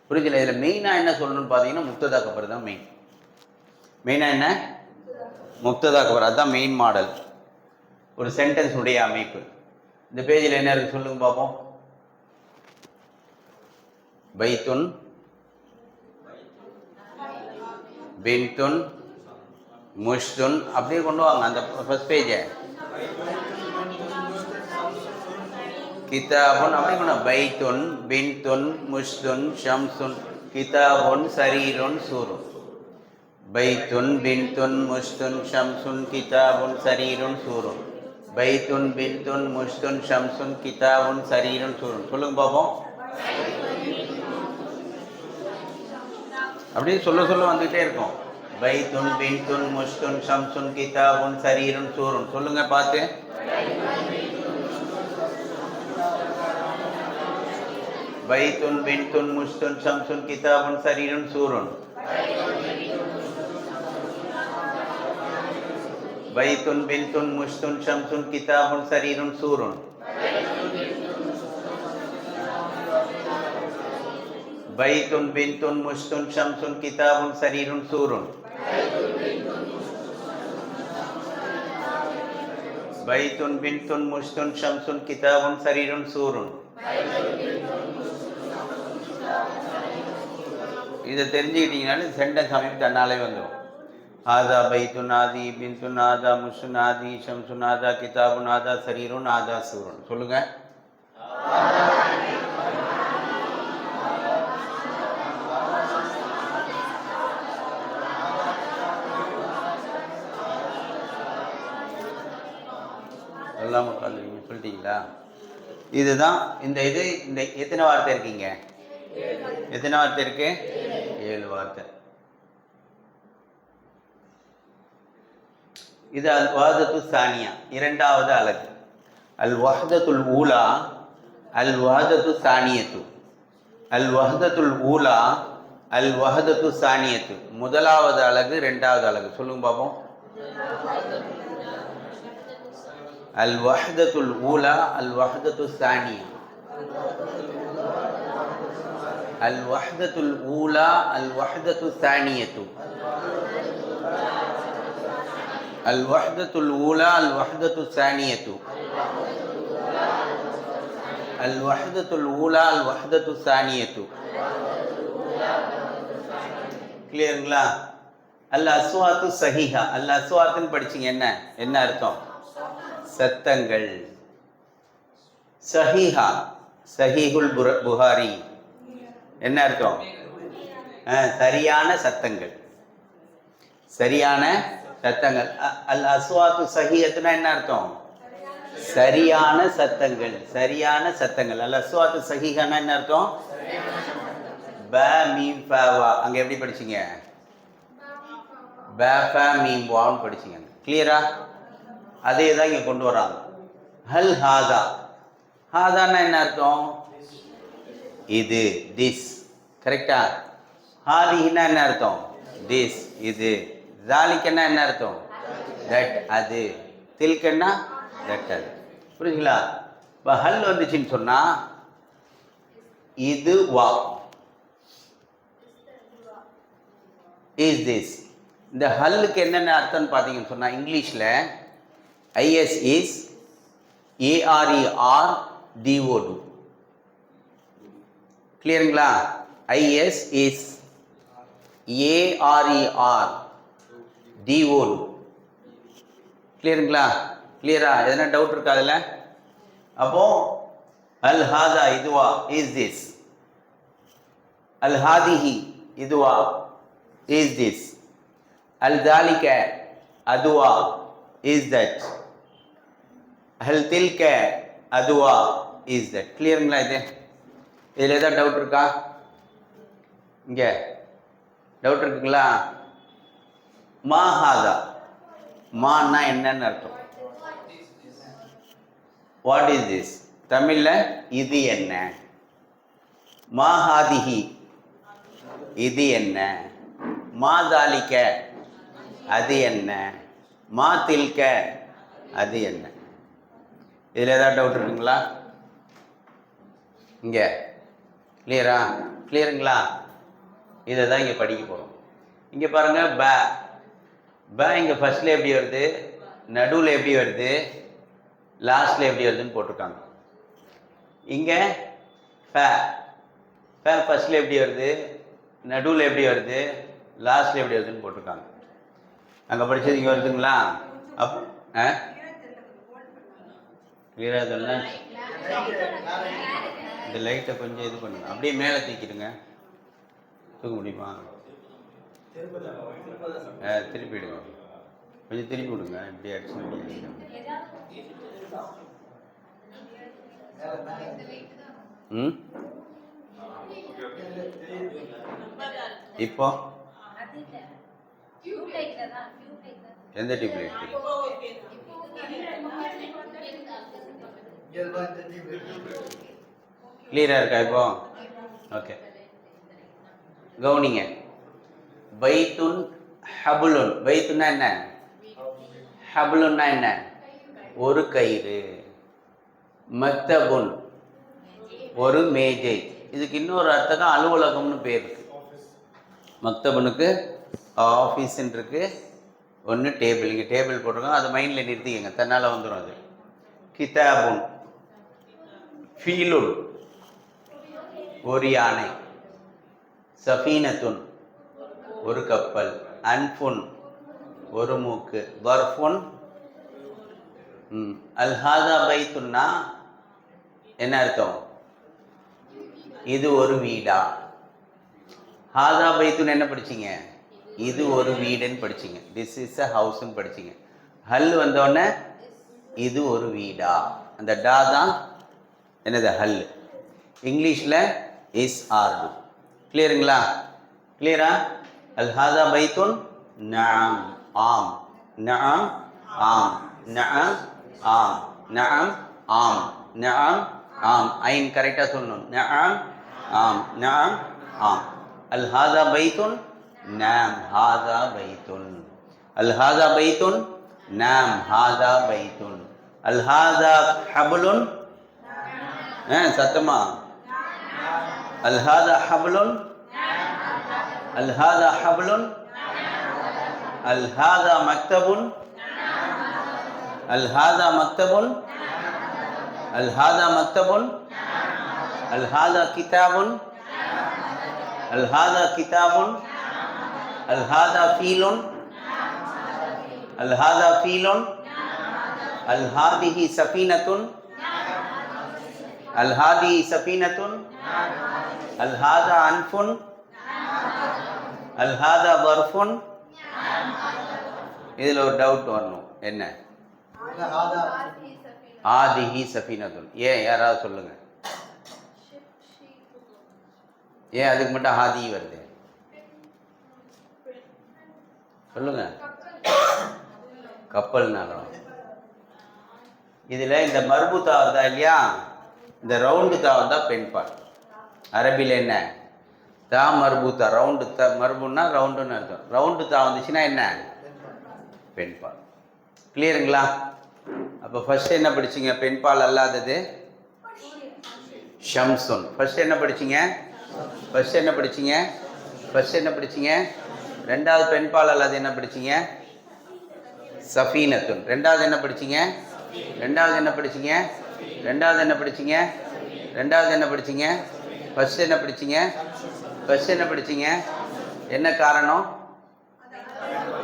புரிஞ்சுல? இதில் மெயினாக என்ன சொல்லணும்னு பார்த்தீங்கன்னா முப்ததா கவர் தான் மெயின். மெயினாக என்ன? முப்ததா கவர். அதுதான் மெயின் மாடல். ஒரு சென்டென்ஸ் உடைய அமைப்பு. இந்த பேஜில் என்ன இருக்கு சொல்லுங்க பார்ப்போம். பைத்துன், பின்துன், முஷ்துன், அப்படியே கொண்டு வாங்க அந்த ஃபர்ஸ்ட் பேஜை. கிதாபுன் அப்படியே கொண்டு. பைத்துன், பின்துன், முஷ்துன், ஷம்சுன், கிதாபுன், சரீருன், சூருன். பைத்துன், பின்துன், முஷ்துன், ஷம்சுன், கிதாபுன், சரீருன், சூருன். பைத்துன், பின்துன், முஷ்துன், ஷம்சுன், கிதாபுன், சரீருன், சூருன். சொல்லுங்க பார்ப்போம். அப்படியே சொல்ல சொல்ல வந்துகிட்டே இருக்கும். பைத்துன், பின்துன், முஷ்துன், ஷம்சுன், கிதாபுன், சரீருன், சூருன். சொல்லுங்க பார்த்து. பைத்துன், பின்துன், முஷ்துன், ஷம்சுன், கிதாபுன், சரீருன், சூருன். பைத்துன், பின்துன், முஷ்துன், ஷம்சுன், கிதாபுன், சரீருன், சூருன். பைத்துன், பின்துன், முஷ்துன், ஷம்சுன், கிதாபுன், சரீருன், சூருன். பைத்துன், பின்துன், முஷ்துன், ஷம்சுன், கிதாபுன், சரீருன், சூருன். இதை தெரிஞ்சுக்கிட்டீங்கன்னாலும் சென்டென்ஸ் அமைப்பு தன்னாலே வந்துடும். ஆதா பைத்துன் ஆதி, பின்துன் ஆதா, முஷ்துன் ஆதி, ஷம்சுன் ஆதா, கிதாபுன் ஆதா, சரீருன் ஆதா, சூருன். சொல்லுங்க. எல்லாம் சொல்லிட்டீங்களா? இதுதான் இந்த எத்தனை வார்த்தை இருக்கீங்க? எத்தனை வார்த்தை இருக்கு? 7 வார்த்தை. இது அல் வஹதத்து சானியா, இரண்டாவது அலகு. அல் வஹதத்துல் ஊலா, அல் வஹதத்து சானியத்து. அல் வஹதத்துல் ஊலா, அல் வஹதத்து சானியத்து. முதலாவது அலகு, இரண்டாவது அலகு. சொல்லுங்க பார்ப்போம். அல் வஹதத்துல் ஊலா, அல் வஹதத்து சானியா. அல் வஹதத்துல் ஊலா, அல் வஹதத்து சானியத்து. அல் வஹதத்துல் ஊலா, அல் வஹதத்து சானியத்து. அல் வஹ்தத்துல் ஊலா அல் வஹ்தத்து சானியத்து. கிளியருங்களா? அல் அஸ்வாத்து சஹீஹா. அல் அஸ்வாத்துன்னு படிச்சிங்க, என்ன என்ன அர்த்தம்? சத்தங்கள். சஹீஹா, சஹீஹுல் புகாரி என்ன அர்த்தம்? சரியான சத்தங்கள், சரியான சத்தங்கள். அல் அஸ்வாத்து சஹீஹத்துனா என்ன அர்த்தம்? சரியான சத்தங்கள், சரியான சத்தங்கள். அல் அஸ்வாத்து சஹீஹானா என்ன அர்த்தம்? ப மீம் ஃப வா. அங்க எப்படி படிச்சீங்க? ப ஃப மீம் வான்னு படிச்சீங்க. கிளியரா? அதே தான் இங்க கொண்டு வராங்க. ஹல் ஹாதா. ஹாதான்னா என்ன அர்த்தம்? இது, திஸ். கரெக்டா? ஹாதிஹின்னா என்ன அர்த்தம்? திஸ், இது. ஜாலிக்கன்னா என்ன அர்த்தம்? தட், அது. தில்கன்னா தட், அது. புரியுதுங்களா? இப்போ ஹல் வந்துச்சுன்னு சொன்னா இது வா, இஸ் திஸ். இந்த ஹல்லுக்கு என்னென்ன அர்த்தம்னு பார்த்தீங்கன்னு சொன்னா இங்கிலீஷில் ஐஎஸ் இஸ், ஏஆர்இஆர் டிஓடு. கிளியருங்களா? I S is, A R E are D O do. கிளியருங்களா? கிளியரா? எதனா டவுட் இருக்கா அதில்? அப்போ அல் ஹாதா இதுவா, இஸ் திஸ். அல் ஹாதிஹி இதுவா, இஸ் திஸ். அல் தாலிக அதுவா, இஸ் தட். அல் தில்க அதுவா, இஸ் தட். கிளியருங்களா? இது இதில் ஏதாவது டவுட் இருக்கா? இங்கே டவுட் இருக்குங்களா? மா ஹாதா. மான்னா என்னன்னு அர்த்தம்? What is this. தமிழ்ல இது என்ன. மா ஹாதிஹி இது என்ன. மா தாலிக அது என்ன. மா தில்க அது என்ன. இதில் ஏதாவது டவுட் இருக்குங்களா? இங்கே கிளியரா? கிளியருங்களா? இதை தான் இங்கே படிக்க போகிறோம். இங்கே பாருங்கள், ப. ப இங்கே ஃபர்ஸ்ட்ல எப்படி வருது, நடுவில் எப்படி வருது, லாஸ்ட்ல எப்படி வருதுன்னு போட்டிருக்காங்க. இங்கே ஃப. ஃப ஃபர்ஸ்ட்ல எப்படி வருது, நடுவில் எப்படி வருது, லாஸ்ட்ல எப்படி வருதுன்னு போட்டிருக்காங்க. அங்கே படித்தது இங்கே வருதுங்களா? அப் கிளியராக இதெல்லாம் இந்த லைட்டை கொஞ்சம் இது பண்ணுங்க, அப்படியே மேலே தூக்கிடுங்க. தூக்க முடியுமா? திருப்பிடுங்க, கொஞ்சம் திருப்பி விடுங்க. இப்படி அடிச்சு இப்போ எந்த டியூப் லைட்? கிளியரா இருக்கா இப்போ? ஓகே, கவனிங்க. பைத்துன் ஹபுலுன். பைத்துன்னா என்ன? ஹபுலுன்னா என்ன? ஒரு கயிறு. மக்தபுன் ஒரு மேஜை. இதுக்கு இன்னொரு அர்த்தம் அலுவலகம்னு பேர் இருக்கு. மக்தபுனுக்கு ஆஃபீஸ்ன்னு இருக்கு. ஒன்று டேபிள். இங்கே டேபிள் போட்டிருக்கோம், அது மைண்டில் நிறுத்திக்கங்க, தன்னால் வந்துடும் அது. கிதாபுன். ஃபீலுன் ஒரு யானை. சஃபீனத்துன் ஒரு கப்பல். அன்ஃபுன் ஒரு மூக்கு. பர்ஃபுன். அல்ஹாதா பைத்துன்னா என்ன அர்த்தம்? இது ஒரு வீடா. ஹாதா பைத்துன்னு என்ன படிச்சிங்க? இது ஒரு வீடுன்னு படிச்சிங்க. திஸ் இஸ் அ ஹவுஸ்ன்னு படிச்சிங்க. ஹல் வந்தோடனே இது ஒரு வீடா. அந்த டா தான் என்னது? ஹல். இங்கிலீஷில் இஸ் ஆர்டு. கிளியருங்களா? கிளியரா? அல்ஹாதா பைத்துன். நஅம் ஆம். நஅம் ஆம். நஅம் ஆம். நஅம் ஆம். நஅம் ஆம். ஐன் கரெக்டாக சொல்லணும். நஅம் ஆம். நஅம் ஆம். அல்ஹாதா பைத்துன். நாம் ஹாதா பைத்துன். அல்ஹாதா பைத்துன். நாம் ஹாதா பைத்துன். அல்ஹாதா ஹபுலுன். சத்தமா. அல்ஹாதா ஹபுலுன். அல்ஹாதா ஹபுலுன். அல்ஹாதா மக்தபுன். அல்ஹாதா மக்தபுன். அல்ஹாதா மக்தபுன். அல் ஹாதா கிதாபுன், அல் ஹாதா கிதாபுன், அல் ஹாதா ஃபீலுன், அல் ஹாதா ஃபீலுன், அல் ஹாதிஹி சஃபீனத்துன், அல் ஹாதிஹி சஃபீனத்துன், அல் ஹாதா அன்ஃபுன், அல் ஹாதா பர்ஃபுன். இதில் ஒரு டவுட் வரணும், என்ன? ஆதிஹி சஃபீனத்துன். ஏன் யாராவது சொல்லுங்க, ஏன் அதுக்கு மட்டும் ஆதி வருது? சொல்லுங்க. கப்பல்னாலும் இதில் இந்த மர்பூத்தா வருதா இல்லையா, இந்த ரவுண்டு தா வந்தா பெண்பால். அரபியில் என்ன? தா மர்பூத்தா, ரவுண்டு தா. மர்புன்னா ரவுண்டுன்னு அர்த்தம். ரவுண்டு தா வந்துச்சுன்னா என்ன? பெண்பால். கிளியருங்களா? அப்போ ஃபர்ஸ்ட் என்ன படிச்சிங்க? பெண்பால் அல்லாதது ஷம்சுன். ஃபர்ஸ்ட் என்ன படிச்சிங்க? ஃபர்ஸ்ட் என்ன படிச்சிங்க? ஃபர்ஸ்ட் என்ன படிச்சிங்க? ரெண்டாவது பெண்பால் அல்லாது என்ன படிச்சிங்க? சஃபீனத்துன். ரெண்டாவது என்ன படிச்சிங்க? ரெண்டாவது என்ன படிச்சிங்க? ரெண்டாவது என்ன படிச்சிங்க? ரெண்டாவது என்ன படிச்சிங்க? ஃபர்ஸ்ட் என்ன படிச்சிங்க? ஃபர்ஸ்ட் என்ன படிச்சிங்க? என்ன காரணம்?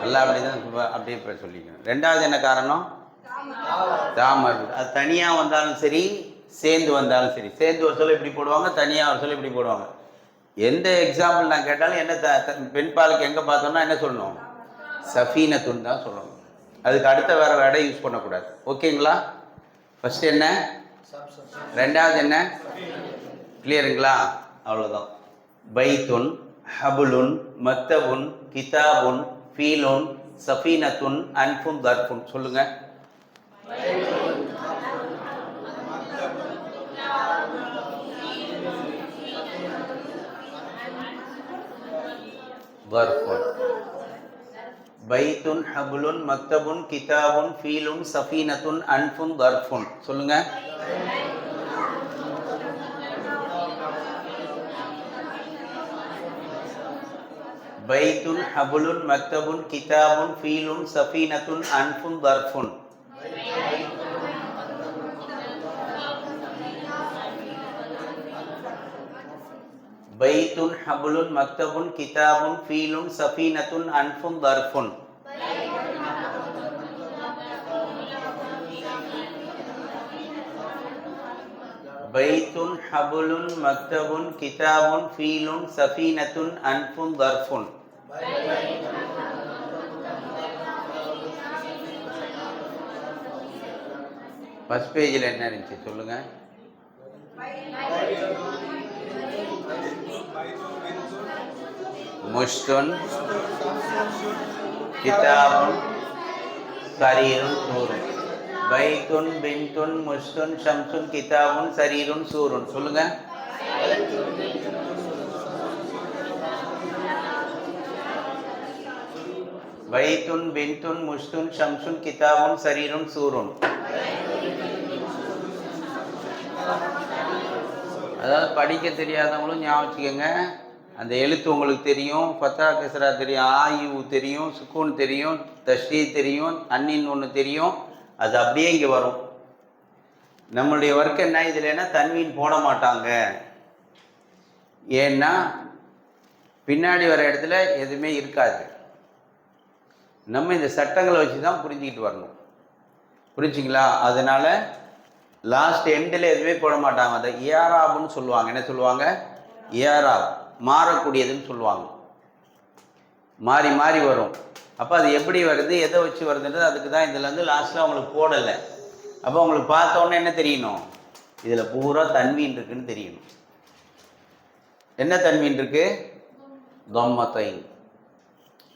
எல்லாம் அப்படிதான் அப்படியே இப்போ சொல்லிக்கணும். ரெண்டாவது என்ன காரணம்? தாமர். அது தனியாக வந்தாலும் சரி, சேர்ந்து வந்தாலும் சரி. சேர்ந்து ஒரு சொல்ல இப்படி போடுவாங்க, தனியாக ஒரு சொல்ல இப்படி போடுவாங்க. எந்த எக்ஸாம்பிள் நான் கேட்டாலும் என்ன பெண்பாலுக்கு எங்கே பார்த்தோம்னா என்ன சொல்லணும்? சஃபீனத்துன்னு தான் சொல்லணும். அதுக்கு அடுத்த வேறு வேர்டை யூஸ் பண்ணக்கூடாது. ஓகேங்களா? ஃபர்ஸ்ட் என்ன, ரெண்டாவது என்ன? கிளியருங்களா? அவ்வளோதான். பைத்துன், ஹபுலுன், மக்தபுன், கிதாபுன், ஃபீலுன், சஃபீனத்துன், அன்ஃபுன், தர்ஃபுன். சொல்லுங்க. தர்ஃபுன். பைத்துன், ஹபுலுன், மக்தபுன், கிதாபுன், ஃபீலுன், சஃபீனத்துன், அன்ஃபுன், தர்ஃபுன். சொல்லுங்க. பைத்துன், ஹபுலுன், மக்தபுன், கிதாபுன், ஃபீலுன், சஃபீனத்துன், அன்ஃபுன், தர்ஃபுன். பைத்துன், ஹபுலுன், மக்தபுன், கிதாபுன், ஃபீலுன், சஃபீனத்துன், அன்ஃபுன், தர்ஃபுன். பைத்துன், ஹபுலுன், மக்தபுன், கிதாபுன், ஃபீலுன், சஃபீனத்துன், அன்ஃபுன், தர்ஃபுன். ஃபர்ஸ்ட் பேஜில் என்ன இருந்துச்சு சொல்லுங்க. முஷ்துன், கிதாபுன், சரீருன், சூருன். பைத்துன், பின்துன், முஷ்துன், ஷம்சுன், கிதாபுன், சரீருன், சூருன். சொல்லுங்க. பைத்துன், பின்துன், முஷ்துன், ஷம்சுன், கிதாபுன், சரீருன், சூருன். அதாவது படிக்க தெரியாதவங்களும் ஞாபகம் வச்சுக்கோங்க. அந்த எழுத்து உங்களுக்கு தெரியும், ஃபத்தா கஸ்ரா தெரியும், ஆயு தெரியும், சுக்கூன் தெரியும், தஷ்ரீ தெரியும், அன்னின் ஒன்று தெரியும். அது அப்படியே இங்கே வரும். நம்மளுடைய ஒர்க் என்ன, இதில் என்ன தன்வீன் போட மாட்டாங்க. ஏன்னா பின்னாடி வர இடத்துல எதுவுமே இருக்காது. நம்ம இந்த சட்டங்களை வச்சு தான் புரிஞ்சுக்கிட்டு வரணும். புரிஞ்சுங்களா? அதனால லாஸ்ட் எண்டில் எதுவுமே போட மாட்டாங்க. அதை இயாராப்னு சொல்லுவாங்க. என்ன சொல்லுவாங்க? இயாராப். மாறக்கூடியதுன்னு சொல்லுவாங்க. மாறி மாறி வரும். அப்போ அது எப்படி வருது, எதை வச்சு வருதுன்றது அதுக்கு தான் இதில் வந்து லாஸ்ட்டில் அவங்களுக்கு போடலை. அப்போ அவங்களுக்கு பார்த்தோன்னே என்ன தெரியணும்? இதில் பூரா தன்வீன் இருக்குன்னு தெரியணும். என்ன தன்வீன் இருக்கு? தொம்மத்தைன்.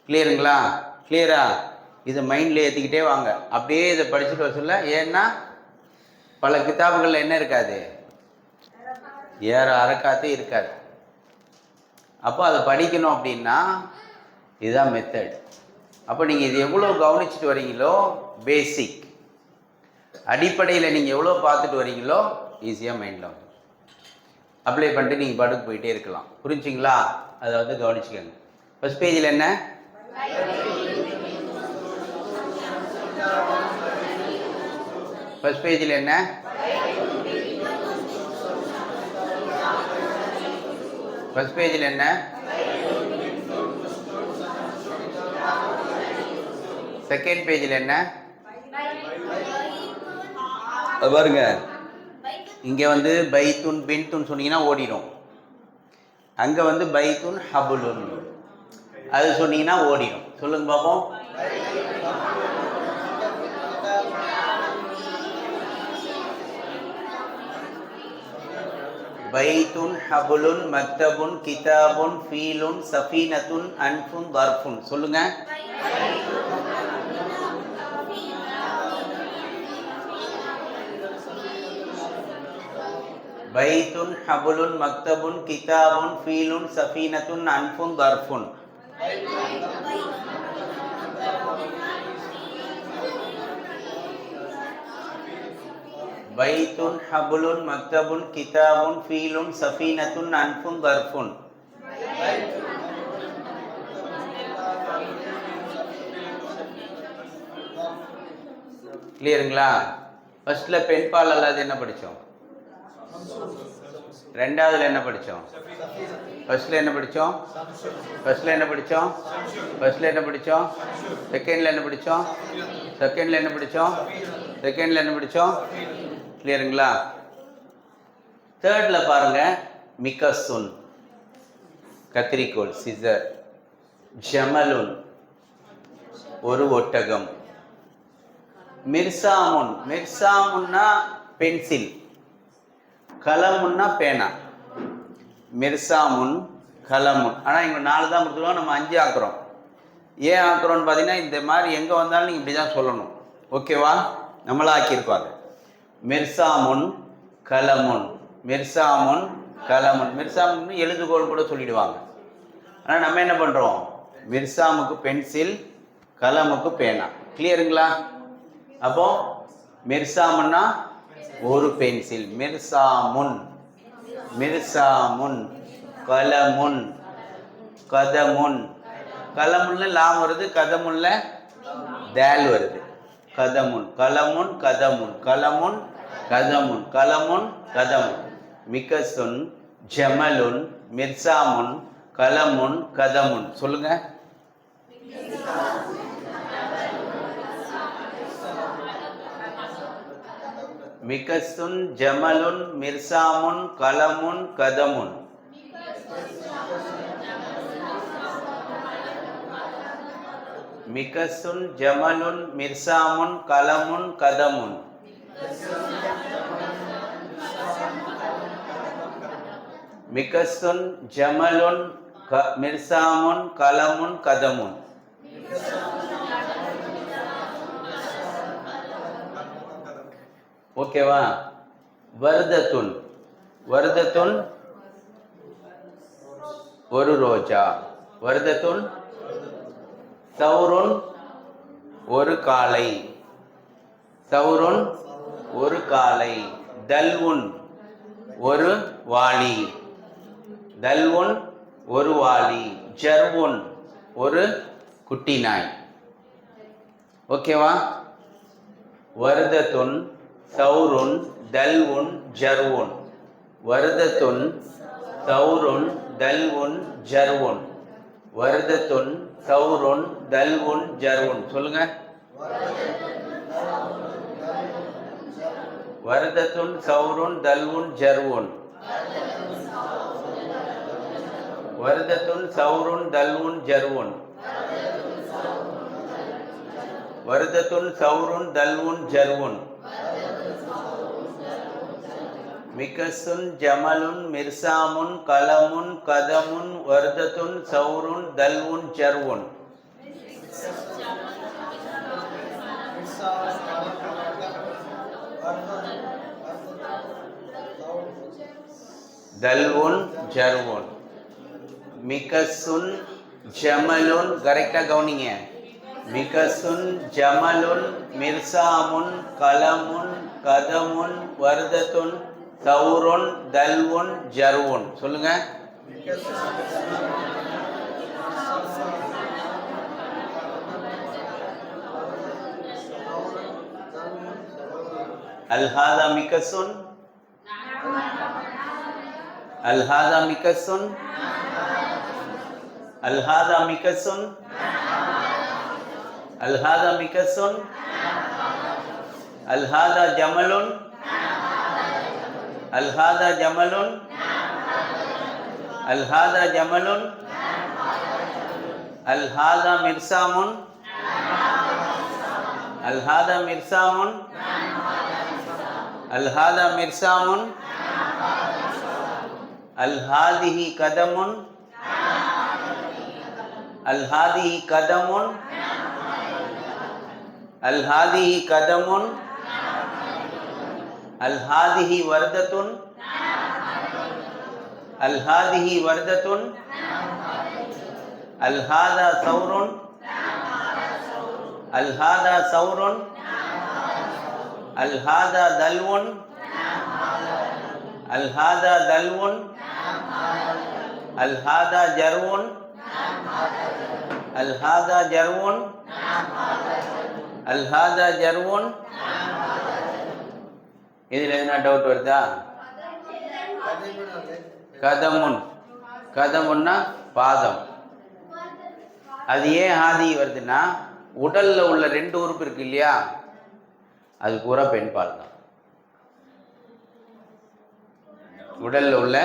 கிளியருங்களா? கிளியரா? இதை மைண்டில் ஏற்றிக்கிட்டே வாங்க. அப்படியே இதை படிச்சுட்டு வர சொல்ல. ஏன்னா பல கிதாபுகளில் என்ன இருக்காது? ஏற அரக்காத்தே இருக்காது. அப்போ அதை படிக்கணும் அப்படின்னா இதுதான் மெத்தட். அப்போ நீங்கள் இது எவ்வளோ கவனிச்சுட்டு வரீங்களோ, பேசிக் அடிப்படையில் நீங்கள் எவ்வளோ பார்த்துட்டு வரீங்களோ ஈஸியாக மைண்டில் வரும். அப்ளை பண்ணிட்டு நீங்கள் பாட்டுக்கு போயிட்டே இருக்கலாம். புரிஞ்சுங்களா? அதை வந்து கவனிச்சுக்கோங்க. ஃபர்ஸ்ட் பேஜில் என்ன? ஃபர்ஸ்ட் பேஜில் என்ன? ஃபர்ஸ்ட் பேஜில் என்ன? செகண்ட் பேஜில் என்ன? பாருங்க, இங்கே வந்து பைத்துன் பின்துன் சொன்னீங்கன்னா ஓடிடும். அங்கே வந்து பைத்துன் ஹபுலுன் அது சொன்னீங்கன்னா ஓடிடும். சொல்லுங்க பாப்போம். பைத்துன் ஹபுலுன் மக்தபுன் கிதாபுன் ஃபீலுன் சஃபீனத்துன் அன்ஃபுன் தர்ஃபுன். சொல்லுங்க. பைத்துன் ஹபுலுன் மக்தபுன் கிதாபுன் ஃபீலுன் சஃபீனத்துன் அன்ஃபுன் தர்ஃபுன். பைத்துன் ஹபுலுன் மக்தபுன் கிதாபுன் ஃபீலுன் சஃபீனத்துன் அன்ஃபுன் தர்ஃபுன். கிளியருங்களா? ஃபர்ஸ்ட்ல பெண்பால் அல்லாது என்ன படித்தோம்? ரெண்டாவதுல என்ன படித்தோம்? ஃபர்ஸ்ட்ல என்ன படித்தோம்? ஃபர்ஸ்ட்ல என்ன படித்தோம்? ஃபர்ஸ்ட்ல என்ன படித்தோம்? செகண்ட்ல என்ன படித்தோம்? செகண்ட்ல என்ன படித்தோம்? செகண்ட்ல என்ன படித்தோம்? கிளியருங்களா? தேர்ட்ல பாருங்க, மிகசுன் கத்திரிக்கோள் சிசர், ஜமலுன் ஒரு ஒட்டகம், மிர்சாமுன் மிர்சாமுன்னா பென்சில், கலமுன்னா பேனா. மிர்சாமுன் கலமுன். ஆனால் இங்கே 4 தான் கொடுத்துருவோம், நம்ம 5 ஆக்குறோம். ஏன் ஆக்குறோன்னு பார்த்தீங்கன்னா இந்த மாதிரி எங்கே வந்தாலும் நீங்கள் இப்படி தான் சொல்லணும். ஓகேவா? நம்மளா ஆக்கியிருப்பாங்க. மிர்சாமுன் கலமுன், மிர்சாமுன் கலமுன். மிர்சாமுன்னு எழுதுகோள் கூட சொல்லிடுவாங்க. ஆனால் நம்ம என்ன பண்ணுறோம்? மிர்சாமுக்கு பென்சில், கலமுக்கு பேனா. கிளியருங்களா? அப்போ மிர்சாமுன்னா ஒரு பென்சில், மிர்சாமுன் மிர்சாமுன், கலமுன் கதமுன். கலமுன்ல லாம் வருது, கதமுன்ல தேல் வருது. கதமுன் கலமுன் கதமுன் கலமுன் கதமுன் கலமுன் கதமுன். மிகசுன் ஜமலுன் மிர்சாமுன் கலமுன் கதமுன். சொல்லுங்க. மிகசுன் ஜமலுன் மிர்சாமுன் கலமுன் கதமுன். மிகசுன் ஜமலுன் மிர்சாமுன் கலமுன் கதமுன். மிகசுன் ஜமலுன் மிர்சாமுன் கலமுன் கதமுன். ஓகேவா? வர்தத்துன் வர்தத்துன் ஒரு ரோஜா, வர்தத்துன். சௌருன் ஒரு காளை, சௌருன் ஒரு காளை. தல்வுன் ஒரு வாளி, தல்வுன் ஒரு வாளி. ஜர்வுன் ஒரு குட்டி நாய். ஓகேவா? வர்தத்துன் சௌருன் தல்வுன் ஜர்வுன். வர்தத்துன் சௌருன் தல்வுன் ஜர்வுன். வர்தத்துன் சௌருன் தல்வுன் ஜர்வுன். சொல்லுங்க. வர்தத்துன் சௌருன் தல்வுன் ஜர்வுன். வர்தத்துன் சௌருன் தல்வுன் ஜர்வுன். வர்தத்துன் சௌருன் தல்வுன் ஜர்வுன். மிகசுன் ஜமலுன் மிர்சாமுன் கலமுன் கதமுன். வர்தத்துன் சௌருன் தல்வுன் ஜர்வுன். தல்வுன் ஜர்வுன். மிகசுன் ஜமலுன், கரெக்டா கவனிங்க. மிகசுன் ஜமலுன் மிர்சாமுன் கலமுன் கதமுன். வர்தத்துன் சௌருன் தல்வுன் ஜர்வுன். சொல்லுங்க. அல்ஹாதா மிகசுன் அல்ஹாதா மிகசுன், அல்ஹாதா மிகசுன், அல்ஹாதா மிகசுன், அல்ஹாதா ஜமலுன், அல்ஹாதா ஜமலுன், அல்ஹாதா ஜமலுன், அல்ஹாதா மிர்சாமுன், அல்ஹாதா மிர்சாமுன், அல்ஹாதா மிர்சாமுன், அல்ஹாதிஹி கதமுன், அல்ஹாதிஹி கதமுன், அல்ஹாதிஹி கதமுன், அல்ஹாதிஹி வர்தத்துன், அல்ஹாதிஹி வர்தத்துன், அல்ஹாதா சௌருன், அல்ஹாதா சௌருன், அல்ஹாதா தல்வுன், அல்ஹாதா தல்வுன், அல்ஹாதா ஜர்வுன், அல்ஹாதா ஜர்வுன், அல்ஹாதா ஜர்வுன். இதில் எதுனா டவுட் வருதா? கதமுன், கதமுன்னா பாதம். அது ஏன் ஆதி வருதுன்னா, உடல்ல உள்ள 2 உறுப்பு இருக்கு இல்லையா, அது பூரா பெண் பால் தான். உடல்ல உள்ள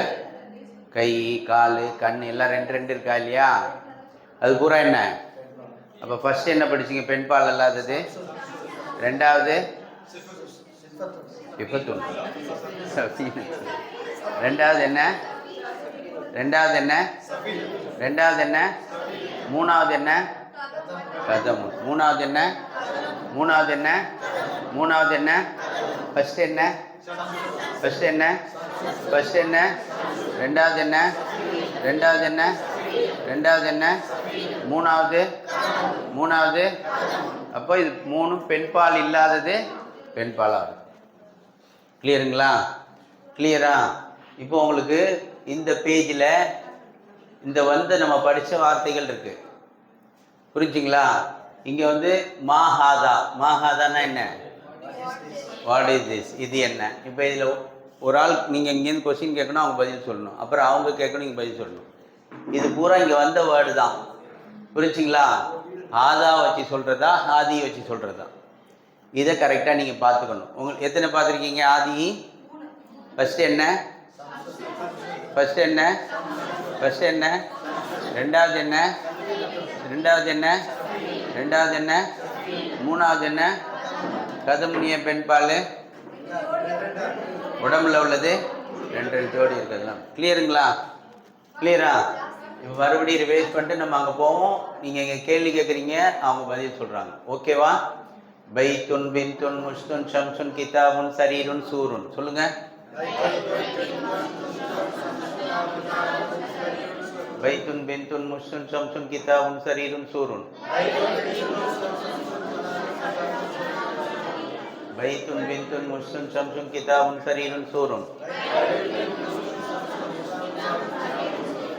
கை, கால், கண் எல்லாம் 2 இருக்கா இல்லையா, அது பூரா என்ன? அப்ப ஃபர்ஸ்ட் என்ன படிச்சீங்க? பெண் பால் அல்லாதது. ரெண்டாவது ரெண்டாவது என்ன? ரெண்டாவது என்ன? ரெண்டாவது என்ன? மூணாவது என்ன? கதமுன். மூணாவது என்ன? மூணாவது என்ன? மூணாவது என்ன? ஃபர்ஸ்ட் என்ன? ஃபர்ஸ்ட் என்ன? ஃபர்ஸ்ட் என்ன? ரெண்டாவது என்ன? ரெண்டாவது என்ன? ரெண்டாவது என்ன? மூணாவது. மூணாவது. அப்போ இது 3 பெண்பால் இல்லாதது பெண்பாலாகுது. கிளியருங்களா? கிளியரா? இப்போ உங்களுக்கு இந்த பேஜில் இந்த நம்ம படித்த வார்த்தைகள் இருக்கு, புரிஞ்சுங்களா? இங்கே மாஹாதா. மாஹாதான்னா என்ன? What is this? இது என்ன? இப்போ இதில் ஒரு ஆள் நீங்கள் இங்கேருந்து கொஸ்டின் கேட்கணும், அவங்க பதில் சொல்லணும். அப்புறம் அவங்க கேட்கணும், நீங்கள் பதில் சொல்லணும். இது பூரா இங்கே வந்த வேர்டு தான், புரிஞ்சுங்களா? ஆதா வச்சு சொல்கிறதா, ஆதி வச்சு சொல்கிறதா? இதை கரெக்டாக நீங்கள் பார்த்துக்கணும். உங்களுக்கு எத்தனை பார்த்துருக்கீங்க? ஆதி ஃபஸ்ட்டு என்ன? ஃபஸ்ட்டு என்ன? ஃபஸ்ட்டு என்ன? ரெண்டாவது என்ன? ரெண்டாவது என்ன? ரெண்டாவது என்ன? மூணாவது என்ன? கதமுனிய பெண்பால். உடம்புல உள்ளது 2 ஜோடி இருக்கிறதுலாம். கிளியருங்களா? கிளியரா? இப்போ மறுபடியும் ரிவைஸ் பண்ணிட்டு நம்ம அங்கே போவோம். நீங்கள் இங்கே கேள்வி கேட்குறீங்க, அவங்க பதில் சொல்கிறாங்க. ஓகேவா? பைத்துன் பின்துன் முஷ்துன் ஷம்சுன் கிதாபுன் சரீருன் சூருன். சொல்லுங்க. பைத்துன் பின்துன் முஷ்துன் ஷம்சுன் கிதாபுன் சரீருன் சூருன். பைத்துன் பின்துன் முஷ்துன் ஷம்சுன் கிதாபுன் சரீருன் சூருன்.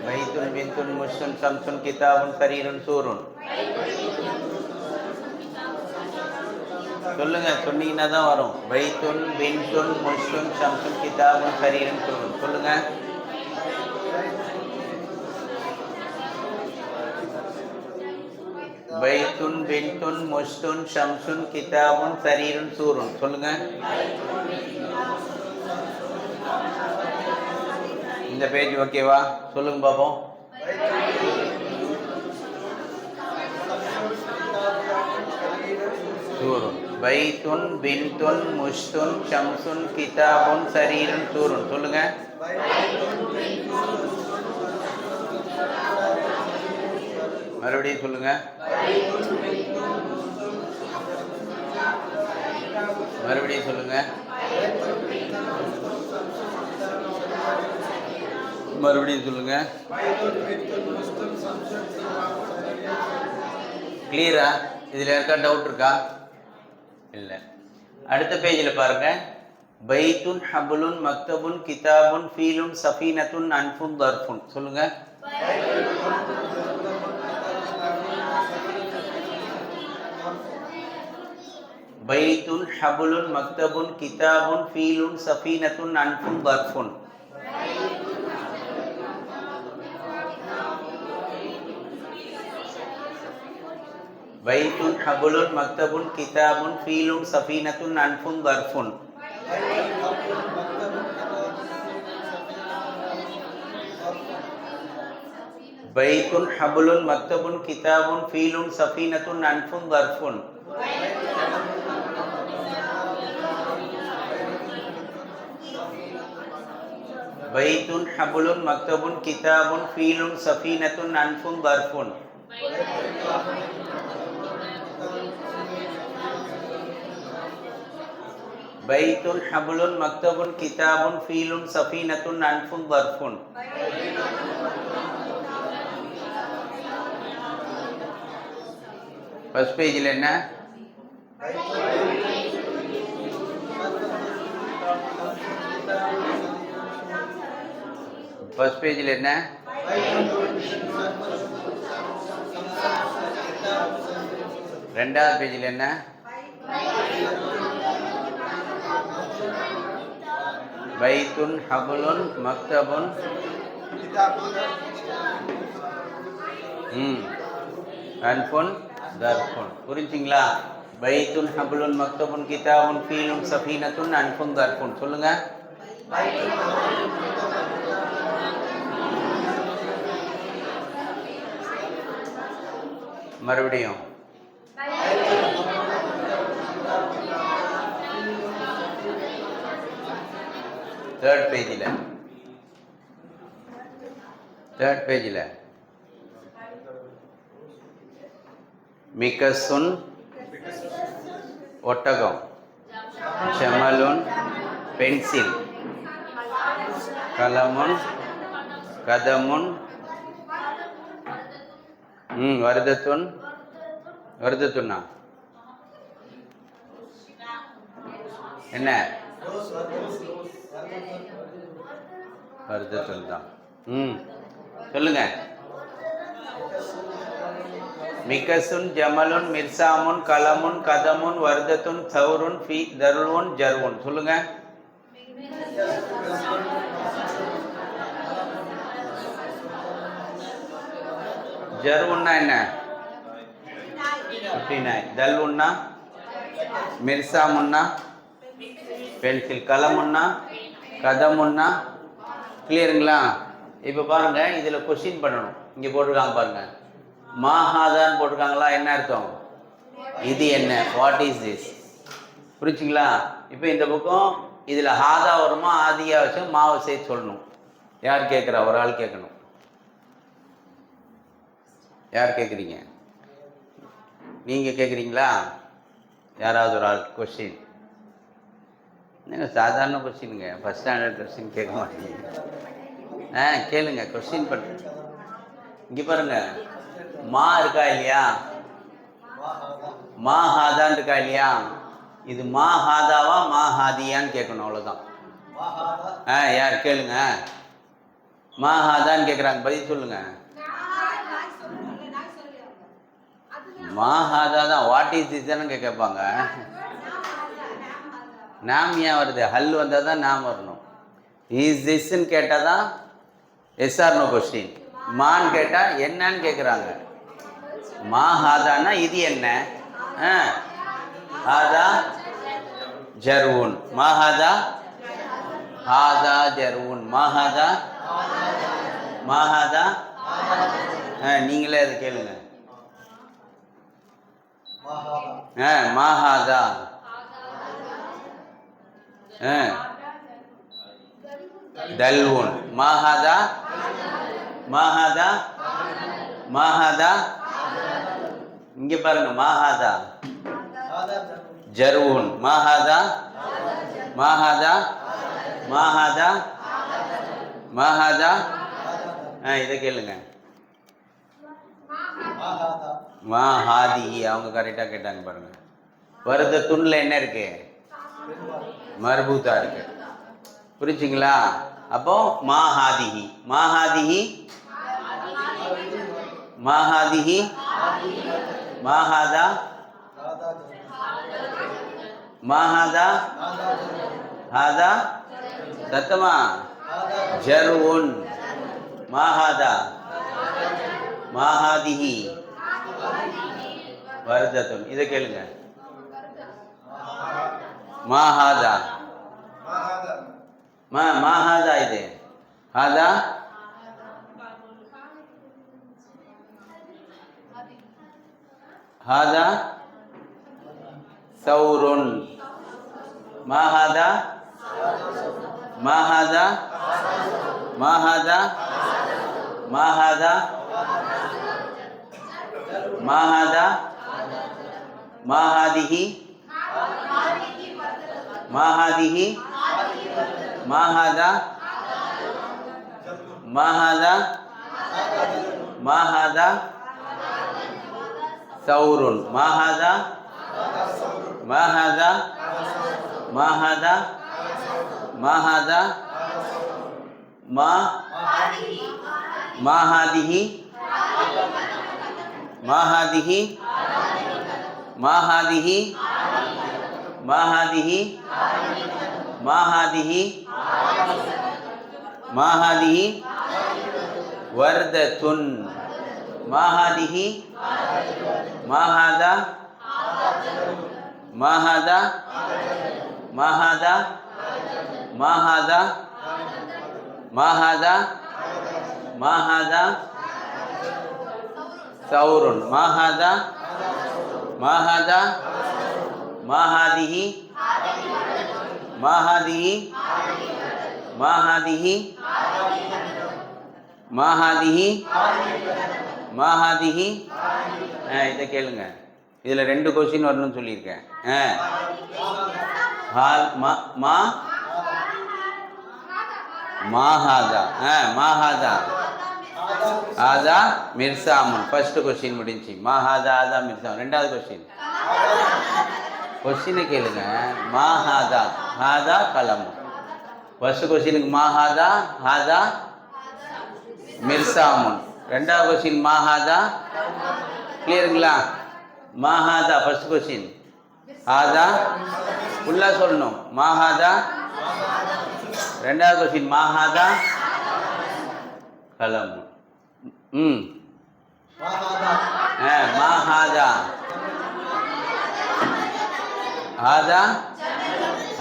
பைத்துன் பின்துன் முஷ்துன் ஷம்சுன் கிதாபுன் சரீருன் சூருன். சொல்லுங்க, சொன்னீங்கன்னா தான் வரும். பைத்துன் பின்துன் முஷ்துன் ஷம்சுன் கிதாபுன் சரீருன் சூருன். சொல்லுங்க. பைத்துன் பின்துன் முஷ்துன் ஷம்சுன் கிதாபுன் சரீருன் சூருன். சொல்லுங்க. இந்த பேஜ் ஓகேவா? சொல்லுங்க பாப்போம். சூருன். பைத்துன் பின்துன் முஷ்துன் ஷம்சுன் கிதாபுன் சரீருன் சூருன். சொல்லுங்க. மறுபடியும் சொல்லுங்க. மறுபடியும் சொல்லுங்க. மறுபடியும் சொல்லுங்க. கிளியரா? இதில் இருக்கா டவுட் இருக்கா? இல்லை. அடுத்த பேஜில் பாருங்க. பைத்துன் ஹபுலுன் மக்தபுன் கிதாபுன் ஃபீலுன் சஃபீனத்துன் அன்ஃபுன் தர்ஃபுன். சொல்லுங்க. பைத்துன் ஹபுலுன் மக்தபுன் கிதாபுன் ஃபீலுன் சஃபீனத்துன் அன்ஃபுன் தர்ஃபுன். பைத்துன் ஹபுலுன் மக்தபுன் கிதாபுன் ஃபீலுன் சஃபீனத்துன் அன்ஃபுன் தர்ஃபுன். பைத்துன் ஹபுலுன் மக்தபுன் கிதாபுன் ஃபீலுன் சஃபீனத்துன் அன்ஃபுன் தர்ஃபுன். பைத்துன் ஹபுலுன் மக்தபுன் கிதாபுன் ஃபீலுன் சஃபீனத்துன் அன்ஃபுன் தர்ஃபுன். பைத்துன் ஹபுலுன் மக்தபுன் கிதாபுன் ஃபீலுன் சஃபீனத்துன் அன்ஃபுன் தர்ஃபுன். ஃபர்ஸ்ட் பேஜில் என்ன? ஃபர்ஸ்ட் பேஜில் என்ன? ரெண்டாவது பேஜில் என்ன? பைத்துன் ஹபுலுன் மக்தபுன் அன்ஃபுன் தர்ஃபுன். புரிஞ்சுங்களா? பைத்துன் ஹபுலுன் மக்தபுன் கிதாபுன் ஃபீலுன் சஃபீனத்துன் அன்ஃபுன் தர்ஃபுன். சொல்லுங்க. மறுபடியும் தேர்ட் பேஜில் மிகசுன் ஒட்டகம், ஜமலுன் பென்சில், கலமுன் கதமுன் வர்தத்துன். வர்தத்துன்னா என்ன? வர்தத்துன் தான். சொல்லுங்க. மிகசுன் ஜமலுன் மிர்சாமுன் கலமுன் கதமுன் வர்தத்துன் தௌருன் ஃபி தருன் ஜர்வுன். சொல்லுங்க. ஜர்வுன்னா என்ன? தல்வுன்னா மிர்சாமுன்னா பென்சில், கலமுன்னா கதமுன்னா. கிளியருங்களா? இப்போ பாருங்க, இதில் கொஸ்டின் பண்ணணும். இங்கே போட்டிருக்காங்க பாருங்க, மாஹாதான்னு போட்டிருக்காங்களா? என்ன அர்த்தம்? இது என்ன? What is this? புரிச்சுங்களா? இப்போ இந்த பக்கம் இதில் ஹாதா வருமா ஆதியா வச்சு மாவை சேர்த்து சொல்லணும். யார் கேட்குறா? ஒரு ஆள் கேட்கணும். யார் கேட்குறீங்க? நீங்கள் கேட்குறீங்களா? யாராவது ஒரு ஆள் கொஸ்டின். நீங்கள் சாதாரண கொஸ்டினுங்க, ஃபஸ்ட் ஸ்டாண்டர்ட் கொஸ்டின் கேட்க மாட்டீங்க. கேளுங்க, கொஸ்டின் பண்ணு. இங்கே பாருங்க, மா இருக்கா இல்லையா? மா ஹாதான் இருக்கா இல்லையா? இது மா ஹாதாவா மா ஹாதியான்னு கேட்கணும், அவ்வளோதான். யார் கேளுங்க. மா ஹாதான்னு கேட்குறாங்க, பதில் சொல்லுங்க. மா ஹாதா தான். வாட் இஸ் திஸ் தானே கேட்பாங்க. நாம் ஏன் வருது? ஹல் வந்தால் தான் நாம் வரணும். இஸ் திஸ்ன்னு கேட்டால் தான் எஸ் ஆர் நோ கொஸ்டின். மான்னு கேட்டால் என்னன்னு கேட்குறாங்க. மா ஹாதான்னா இது என்ன? ஹாதா ஜர்வுன். மா ஹாதா ஹாதா ஜர்வுன். மா ஹாதா மா ஹாதா. நீங்களே அதை கேளுங்க. மா ஹாதா தல்வுன். மா ஹாதா மா ஹாதா மா ஹாதா. இங்கே பாருங்க, மா ஹாதா ஜர்வுன். மா ஹாதா மா ஹாதா மா ஹாதா மா ஹாதா. இதை கேளுங்க. மா ஹாதி. அவங்க கரெக்டாக கேட்டாங்க பாருங்க. வருத துண்ணில் என்ன இருக்கு? மர்பூத்தா இருக்கு. புரிச்சுங்களா? அப்போ மா ஹாதிஹி மா ஹாதிஹி மா ஹாதிஹி மா ஹாதா மா ஹாதா ஹாதா சத்தமா ஜர்வுன். மா ஹாதா மா ஹாதிஹி வர்தத்துன். இதை கேளுங்க. மாஹாதா. மாஹாதா இது. ஹாதா ஹாதா சௌருன். மாஹாதா மாஹாதா மாஹாதா மாஹாதா மாஹாதா மாஹாதிஹி மாஹாதிஹி மாஹாதா மாஹாதா மாஹாதா சௌருன். மாஹாதா மாஹாதா மாஹாதா மாஹாதா மாஹாதிஹி மாஹாதிஹி மாஹாதிஹி மாஹாதிஹி மாஹாதிஹி மாஹாதிஹி வர்தத்துன். மாஹாதிஹி மாஹாதா மாஹாதா மாஹாதா மாஹாதா மாஹாதா மாஹாதா சௌருன். மாஹாதா மாஹாதா மாஹாதிஹி மாஹாதிஹி மாஹாதிஹி மாஹாதிஹி மாஹாதிஹி. இதை கேளுங்க. இதில் 2 கொஸ்டின் வரணும்னு சொல்லியிருக்கேன். மாஹாதா மாஹாதா ஆதா மிர்சாமுன். ஃபர்ஸ்ட் கொஸ்டின் முடிஞ்சு. மாஹாதா ஆதா மிர்சாமுன். 2வது கொஸ்டினை கேளுங்க. மாஹாதா ஹாதா கலம். ஃபர்ஸ்ட் கொஸ்டினுக்கு மாஹாதா ஹாதா மிர்சாமுன். 2வது கொஸ்டின் மாஹாதா. கிளியருங்களா? மாஹாதா ஃபர்ஸ்ட் கொஸ்டின். ஹாதா ஃபுல்லாக சொல்லணும். மாஹாதா. 2வது கொஸ்டின் மாஹாதா கலம். மாஹாதா ஹாதா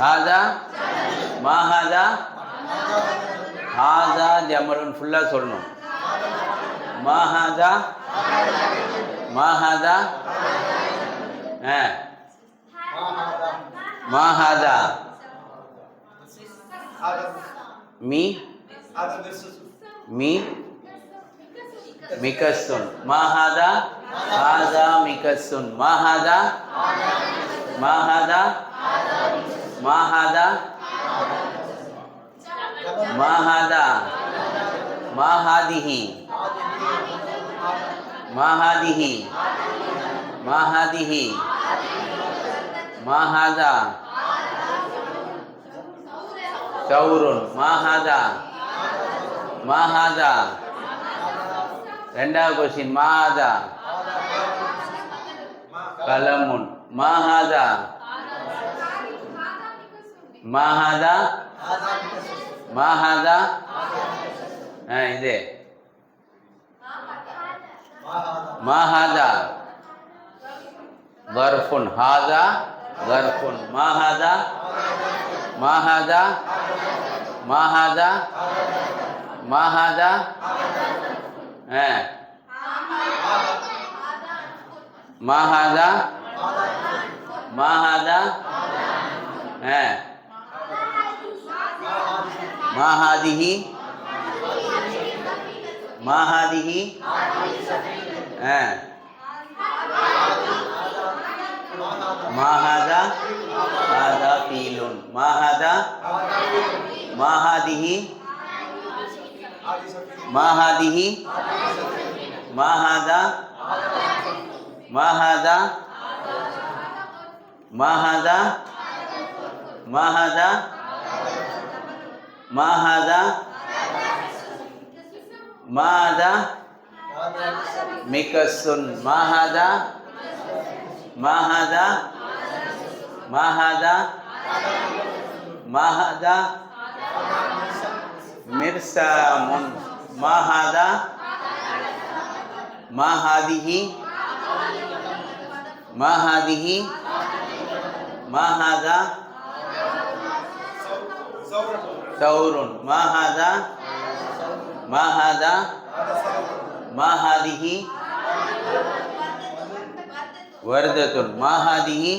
ஹாதா மாஹாதா ஹாதா ஜமலுன். ஃபுல்லாக சொல்லணும். மாஹாதா மாஹாதா மாஹாதா மீ மீ மிகசுன். மாஹாதா ஹாதா மிகசுன். மாஹாதா மாஹாதா மாஹாதா மாஹாதா மாஹாதிஹி மாஹாதிஹி மாஹாதிஹி மாஹாதா சௌருன். மாஹாதா மாஹாதா. 2வது கொஸ்டின் மாஹாதா கலமுன். மாஹாதா மாஹாதா மாஹாதா. இது மாஹாதா கர்ஃபுன். ஹாதா கர்ஃபுன். மாஹாதா மாஹாதா மாஹாதா மாஹாதா மாஹாதா மாஹாதா மாஹாதிஹி மாஹாதிஹி மாஹாதா ஹாதா ஃபீலுன். மாஹாதா மாஹாதிஹி மாஹாதிஹி மாஹாதா மாஹாதா மாஹாதா மாஹாதா மாஹாதா மாஹாதா மிகசுன். மாஹாதா மாஹாதா மாஹாதா மாஹாதா மிர்சாமுன். மாஹாதா மாஹாதிஹி மா ஹாதிஹி, மா ஹாதா சௌருன், மா ஹாதா, மா ஹாதா, மா ஹாதிஹி வர்தத்துன், மா ஹாதிஹி,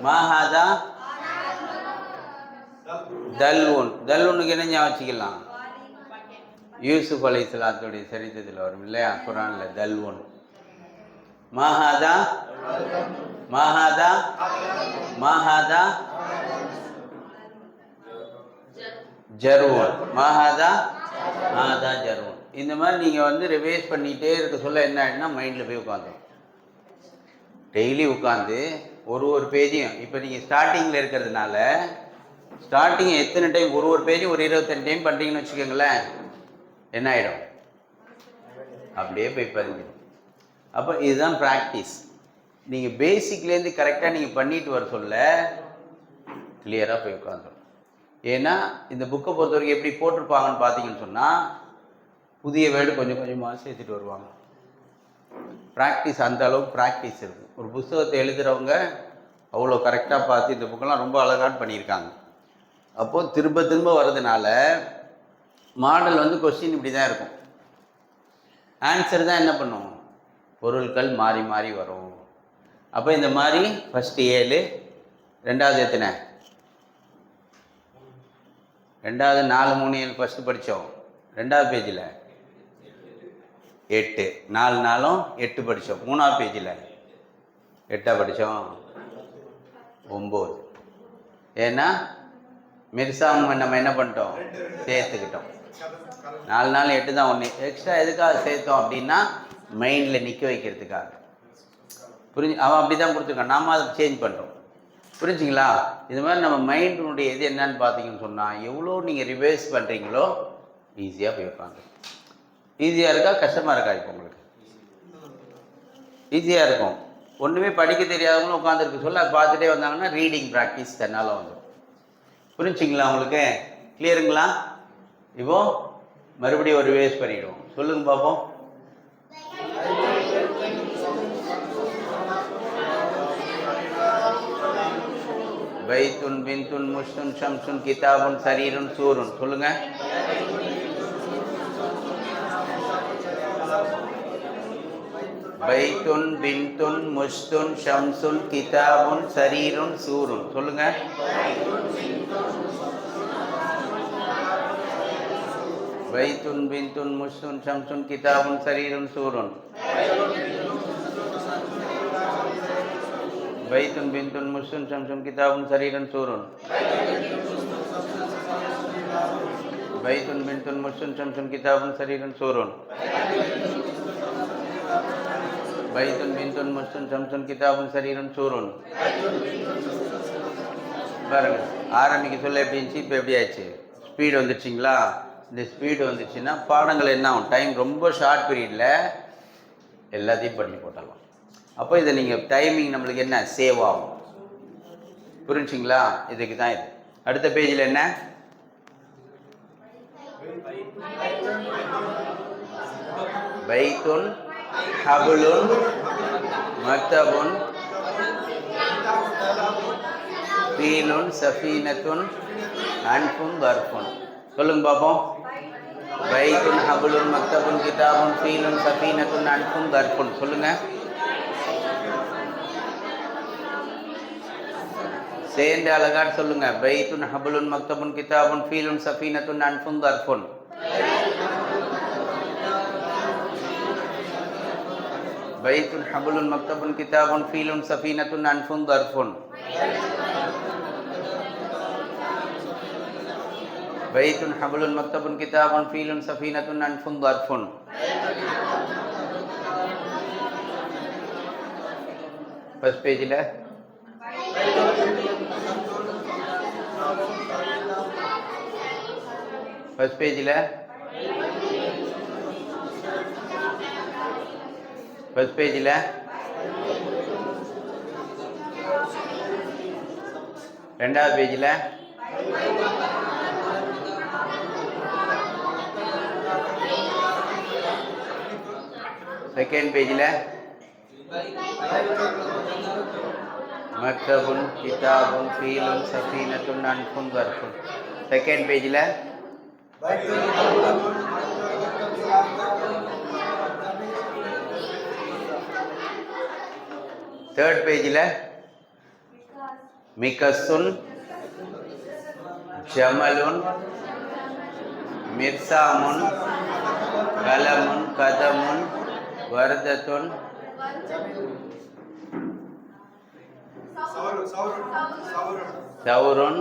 மா ஹாதா தல்வுன். தல்வுனுக்கு என்ன ஞாபகம் வச்சுக்கலாம்? யூசுப் அலைஹிஸ்ஸலாத்துடைய சரித்திரத்தில் வரும் இல்லையா குர்ஆன்ல, தல்வுன். மாஹாதா, மாஹாதா, மாஹாதா ஜர்வுன், மாஹாதா மாஹாதா ஜர்வுன். இந்த மாதிரி நீங்கள் வந்து ரிவைஸ் பண்ணிகிட்டே இருக்க சொல்ல என்ன ஆகிடுனா மைண்டில் போய் உட்காந்துரும். டெய்லி உட்காந்து ஒரு பேஜையும், இப்போ நீங்கள் ஸ்டார்டிங்கில் இருக்கிறதுனால ஸ்டார்டிங் எத்தனை டைம் ஒரு பேஜும் ஒரு 22 டைம் பண்ணுறீங்கன்னு வச்சுக்கோங்களேன், என்ன ஆகிடும்? அப்படியே போய் பதிஞ்சிடும். அப்போ இதுதான் ப்ராக்டிஸ். நீங்கள் பேசிக்லேருந்து கரெக்டாக நீங்கள் பண்ணிட்டு வர சொல்ல கிளியராக போய் உட்காந்துடும். ஏன்னா இந்த புக்கை பொறுத்த வரைக்கும் எப்படி போட்டிருப்பாங்கன்னு பார்த்தீங்கன்னு சொன்னால், புதிய வேர்டு கொஞ்சம் கொஞ்சமாக சேர்த்துட்டு வருவாங்க. ப்ராக்டிஸ் அந்த அளவுக்கு ப்ராக்டிஸ் இருக்கும். ஒரு புத்தகத்தை எழுதுகிறவங்க அவ்வளோ கரெக்டாக பார்த்து இந்த புக்கெல்லாம் ரொம்ப அழகாக பண்ணியிருக்காங்க. அப்போது திரும்ப திரும்ப வர்றதுனால மாடல் வந்து கொஸ்டின் இப்படி தான் இருக்கும். ஆன்சர் தான் என்ன பண்ணும்? பொருட்கள் மாறி மாறி வரும். அப்போ இந்த மாதிரி ஃபஸ்ட்டு 7, ரெண்டாவது எத்தனை? ரெண்டாவது 4, 3, 7 ஃபஸ்ட்டு படித்தோம். ரெண்டாவது பேஜில் 8, 4 4 8 படித்தோம். மூணாவது பேஜில் 8 படித்தோம், 9. ஏன்னா மிர்சாம் நம்ம என்ன பண்ணிட்டோம்? சேர்த்துக்கிட்டோம். 4 4 8 தான். 1 எக்ஸ்ட்ரா எதுக்காக சேர்த்தோம் அப்படின்னா மைண்டில் நிற்க வைக்கிறதுக்காக. அவன் அப்படி தான் கொடுத்துருக்கான், நாம் அதை சேஞ்ச் பண்ணுறோம். புரிஞ்சுங்களா? இது மாதிரி நம்ம மைண்டினுடைய இது என்னன்னு பார்த்தீங்கன்னு சொன்னால், எவ்வளோ நீங்கள் ரிவைஸ் பண்ணுறீங்களோ ஈஸியாக போய் உட்காந்து. ஈஸியாக இருக்கா கஷ்டமாக இருக்கா? இப்போ உங்களுக்கு ஈஸியாக இருக்கும். ஒன்றுமே படிக்க தெரியாதவங்களும் உட்காந்துருக்கு சொல்ல அதை பார்த்துட்டே வந்தாங்கன்னா ரீடிங் ப்ராக்டிஸ் தன்னால் வந்துடும். புரிஞ்சுங்களா உங்களுக்கு? கிளியருங்களா? இப்போ மறுபடியும் ஒரு ரிவைஸ் பண்ணிவிடுவோம். சொல்லுங்க பார்ப்போம். பைத்துன் பின்துன் முஷ்துன் ஷம்சுன் கிதாபுன் சரீருன் சூருன். சொல்லுங்க. பைத்துன் பின்துன் முஷ்துன் ஷம்சுன் கிதாபுன் சரீருன் சூருன். சொல்லுங்க. பைத்துன் பின்துன் முஷ்துன் ஷம்சுன் கிதாபுன் சரீருன் சூருன். பைத்துன் பின்துன் முஷ்துன் ஷம்சுன் கிதாபுன் சரீருன் சூருன். பைத்துன் பின்துன் முஷ்துன் ஷம்சுன் கிதாபுன் சரீருன் சூருன். பைத்துன் பின்துன் முஷ்துன் ஷம்சுன் கிதாபுன் சரீருன் சூருன். பாருங்க, ஆரம்பிக்க சொல்ல எப்படி இருந்துச்சு, இப்போ எப்படி ஆயிடுச்சு? ஸ்பீடு வந்துடுச்சிங்களா? இந்த ஸ்பீடு வந்துச்சுன்னா பாடங்கள் என்ன ஆகும்? டைம் ரொம்ப ஷார்ட் பீரியடில் எல்லாத்தையும் பண்ணி போட்டலாம். அப்போ இதை நீங்கள் டைமிங் நம்மளுக்கு என்ன சேவ் ஆகும். புரிஞ்சுங்களா? இதுக்கு தான் இது. அடுத்த பேஜில் என்ன? பைத்துன் ஹபுலுன் மக்தபுன் ஃபீலுன் சஃபீனத்துன் அன்ஃபுன் வர்ஃபுன். சொல்லுங்க பார்ப்போம். பைத்துன் ஹபுலுன் மக்தபுன் கிதாபுன் ஃபீலுன் சஃபீனத்துன் அன்ஃபுன் வர்ஃபுன். சொல்லுங்க. சேர்ந்து அழகாட் சொல்லுங்க. பைத்துன் ஹபுலுன் மக்தபுன் கிதாபுன் ஃபீலுன் சஃபீனத்துன் அன்ஃபுன் வர்ஃபுன். பைத்துன் ஹபுலுன் மக்தபுன் கிதாபுன் ஃபீலுன் சஃபீனத்துன் அன்ஃபுன் வர்ஃபுன். பைத்துன் ஹபுலுன் மக்தபுன் கிதாபுன் ஃபீலுன் சஃபீனத்துன் அன்ஃபுன் வர்ஃபுன். ஃபர்ஸ்ட் பேஜில் ஃபர்ஸ்ட் பேஜில் ஃபர்ஸ்ட் பேஜில் ரெண்டாவது பேஜில் செகண்ட் பேஜில் மக்தபுன் கிதாபுன் ஃபீலுன் சஃபீனத்துன் அன்ஃபுன் வர்ஃபுன். செகண்ட் பேஜில் தேர்ட் பேஜில் மிகசுன் ஜமலுன் மிர்சாமுன் கலமுன் கதமுன் வர்தத்துன் சவுருன்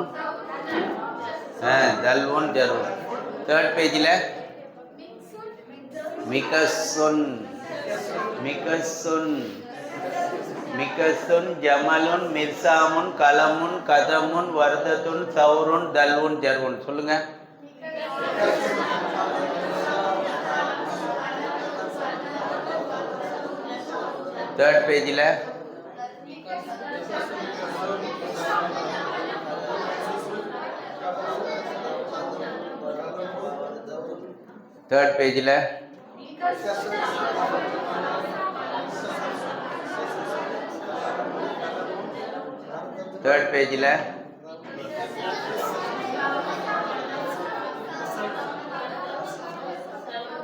தல்வுன் ஜருன். தேர்ட் பேஜில் மிகசுன் மிகசுன் மிகசுன் ஜமலுன் மிர்சாமுன் கலமுன் கதமுன் வர்தத்துன் சவுருன் தல்வுன் ஜர்வுன். சொல்லுங்க. தேர்ட் பேஜில் தேர்ட் பேஜில் தேர்ட் பேஜில்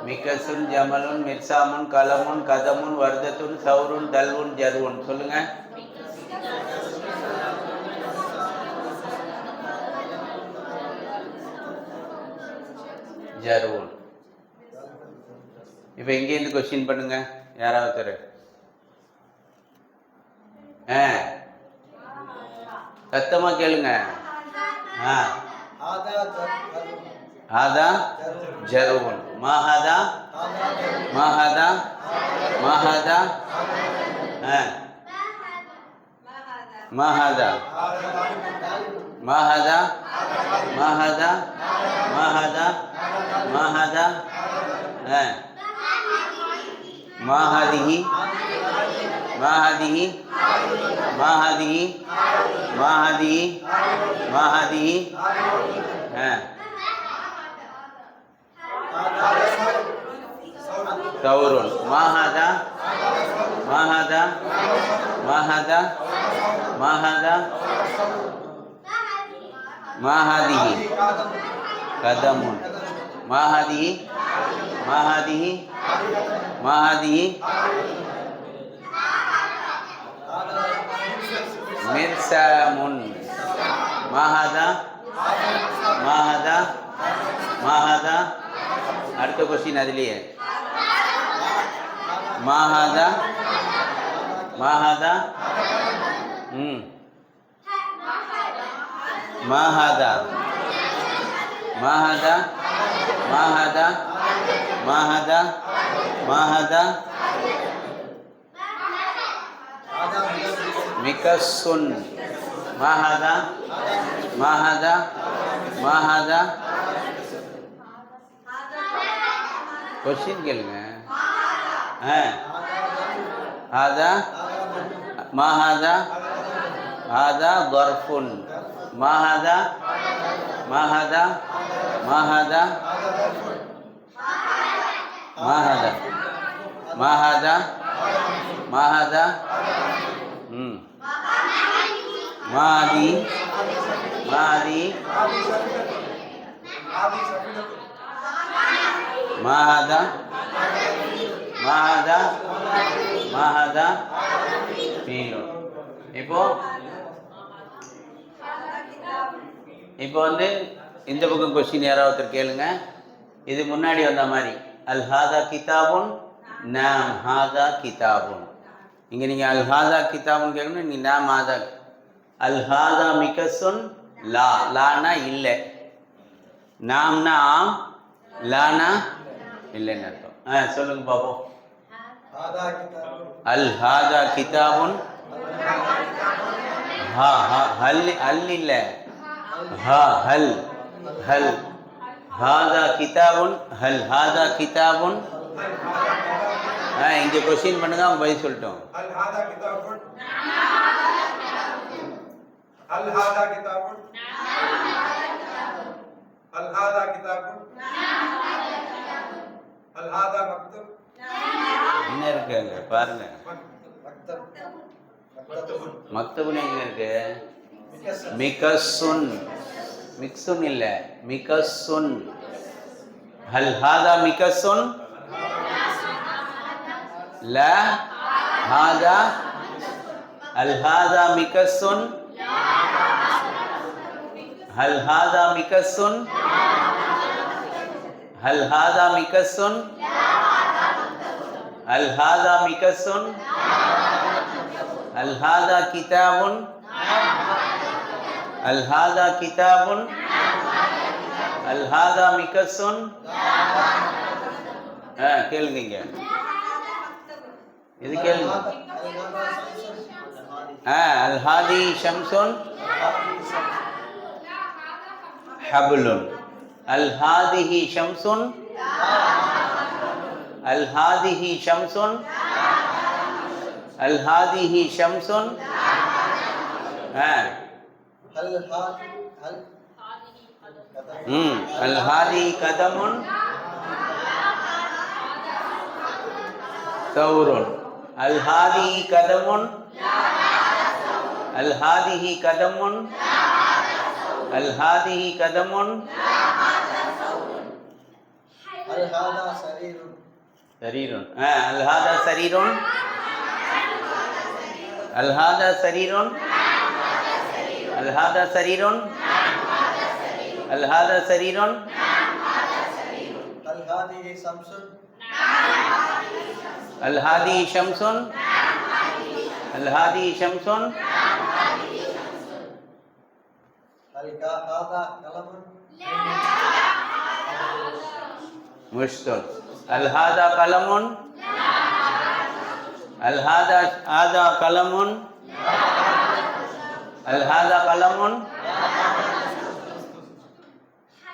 மிகசுன் ஜமலுன் மிர்சாமுன் கலமுன் கதமுன் வர்தத்துன் சவுருன் தல்வுன் ஜர்வுன். சொல்லுங்க. ஜர்வுன். இப்போ இங்கேருந்து கொஸ்டின் பண்ணுங்க யாராவது. சத்தமா கேளுங்க. ஆதா ஜருவன் மஹதா மஹதா மஹதா மஹதா மஹதா மஹதா மஹதா மஹதா மஹதிஹி மஹதிஹி மஹதிஹி மஹதிஹி மஹதிஹி சௌருன் மஹதா மஹதா மஹதா மஹதா மஹதிஹி கதமுன் மஹதிஹி மஹதிஹி மஹதிஹி மிர்சாமுன் மஹதா மஹதா மஹதா. அடுத்த கொஸ்டின் அதுலேயே மஹதா மஹதா மஹதா மஹதா மஹதா மஹதா மஹதா மிகசுன் மஹதா மஹதா மஹதா. கொஸ்டின் கேளுங்க. ஆதா மஹதா ஆதா தர்ஃபுன் மஹதா மஹதா மஹதா மஹதா மஹதா மஹதா மாதி மாதி மஹதா மஹதா மஹதா ஃபீலு. இப்போ வந்து இந்த பக்கம் கொஸ்டின் யாராவது கேளுங்க. இது முன்னாடி வந்த மாதிரி அல் ஹாதா கிதாபுன் நாம் ஹாதா கிதாபுன். இங்கே நீங்கள் அல் ஹாதா கிதாபுன் கேட்கணும். நீ நாம் ஹாதா. அல் ஹாதா மிகசுன் லா லானா இல்லை, நாம்னா ஆம், லானா இல்லைன்னு அர்த்தம். சொல்லுங்க பாப்போம். அல் ஹாதா கிதாபுன் ஹா ஹா ஹல் அல் இல்லை ஹா ஹல் ஹல் ஹாதா கிதாபுன் ஹல் ஹாதா கிதாபுன். இங்கே கொஸ்டின் பண்ணுங்க, அவங்க பதில் சொல்லிட்டோம். அல் ஹாதா கிதாபுன் அல் ஹாதா கிதாபுன் அல் ஹாதா கிதாபுன் அல் ஹாதா மக்துப். என்ன இருக்கு அங்க பாருங்க. மக்தபுன் எங்க இருக்கு? மிகசுன். மிக்சுன் இல்ல, மிகசுன். ஹல் ஹாதா மிகசுன்? லா ஹாதா. ஹல் ஹாதா மிகசுன்? ஹல் ஹாதா மிகசுன்? ஹல் ஹாதா மிகசுன்? ஹல் ஹாதா மிகசுன்? ஹல் ஹாதா கிதாபுன்? ஹல் ஹாதா கிதாபுன்? ஹல் ஹாதா மிகசுன்? கேளுங்க. இது கேளுங்க. அல் ஹாதி ஷம்சுன் ஹபுலுன். அல் ஹாதிஹி ஷம்சுன். அல் ஹாதிஹி ஷம்சுன். அல் ஹாதிஹி ஷம்சுன். அல் ஹாதி கதமுன் சௌருன். அல் ஹாதி கதமுன். அல் ஹாதிஹி கதமுன். அல் ஹாதிஹி கதமுன். சரீருன். அல் ஹாதா சரீருன். அல் ஹாதா சரீருன். அல் ஹாதா சரீருன். அல் ஹாதா சரீருன். அல் ஹாதிஹி ஷம்சுன். அல் ஹாதி ஷம்சுன். அல் ஹாதி ஷம்சுன். அல் ஹாதா கலமுன். முஷ்துன். அல் ஹாதா கலமுன். அல் ஹாதா ஆதா கலமுன். அல் ஹாதா கலமுன்.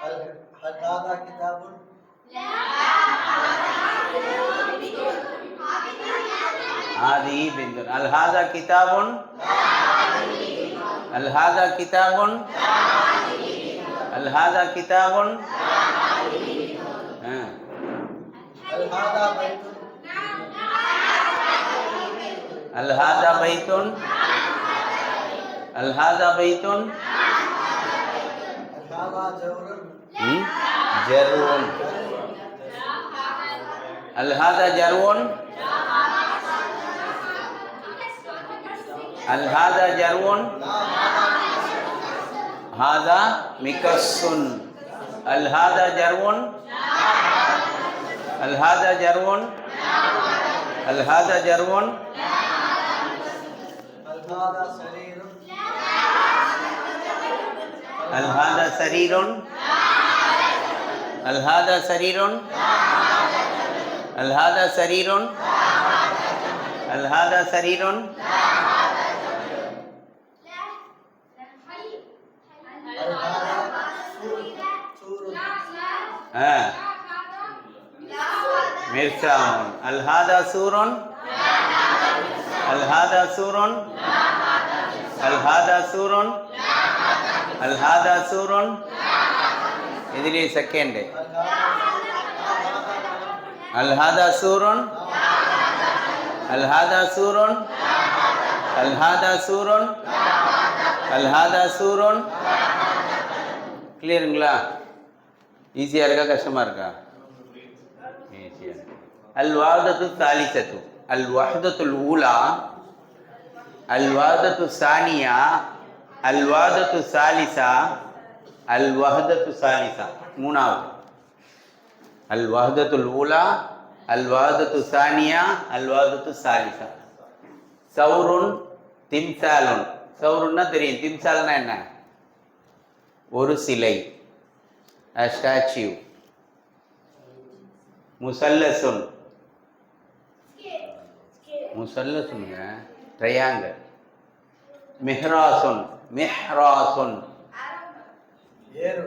அல் ஹாதா கிதாபுன். ஆதி பிந்துன். அல் ஹாதா கிதாபுன். அல் ஹாதா கிதாபுன். அல் ஹாதா கிதாபுன். அல் ஹாதா பைத்துன். அல் ஹாதா பைத்துன். அல் ஹாதா பைத்துன். அல் ஹாதா ஜௌருன். ஜர்வுன். அல் ஹாதா ஜர்வுன். அல் ஹாதா ஜர்வுன். ஹாதா மிகசுன். அல் ஹாதா ஜர்வுன். அல் ஹாதா ஜர்வுன். அல் ஹாதா ஜர்வுன். அல் ஹாதா சரீருன். அல் ஹாதா சரீருன். அல் ஹாதா சரீருன். அல் ஹாதா சரீருன். அல் ஹாதா சரீருன். அல் ஹாதா சூருன். மிர்சாமுன். அல் ஹாதா சூருன். அல் ஹாதா சூருன். அல் ஹாதா சூருன். அல் ஹாதா சூருன். இதிலே செகண்ட். அல் ஹாதா சூருன். அல் ஹாதா சூருன். அல் ஹாதா சூருன். அல் ஹாதா சூருன். கிளியருங்களா? ஈஸியாக இருக்கா கஷ்டமாக இருக்கா? ஈஸியாக இருக்கு. அல் வாஹ்தத்து சாலிசத்து. அல் வஹ்தத்துல் ஊலா. அல் வஹ்தத்து சானியா. அல் வஹ்தத்து சாலிசா. அல் வஹ்தத்து சாலிசா. மூணாவது. அல் வஹ்தத்துல் ஊலா. அல் வஹ்தத்து சானியா. அல் வஹ்தத்து சாலிசா. சௌருன் திம்சாலுன். சௌருன்னா தெரியும். திம்சால்னா என்ன? ஒரு சிலை. a statue. முசல்லசுன். முசல்லசுங்க ட்ரையாங்கிள். மிஹ்ராசுன். மிஹ்ராசுன் ஏரு.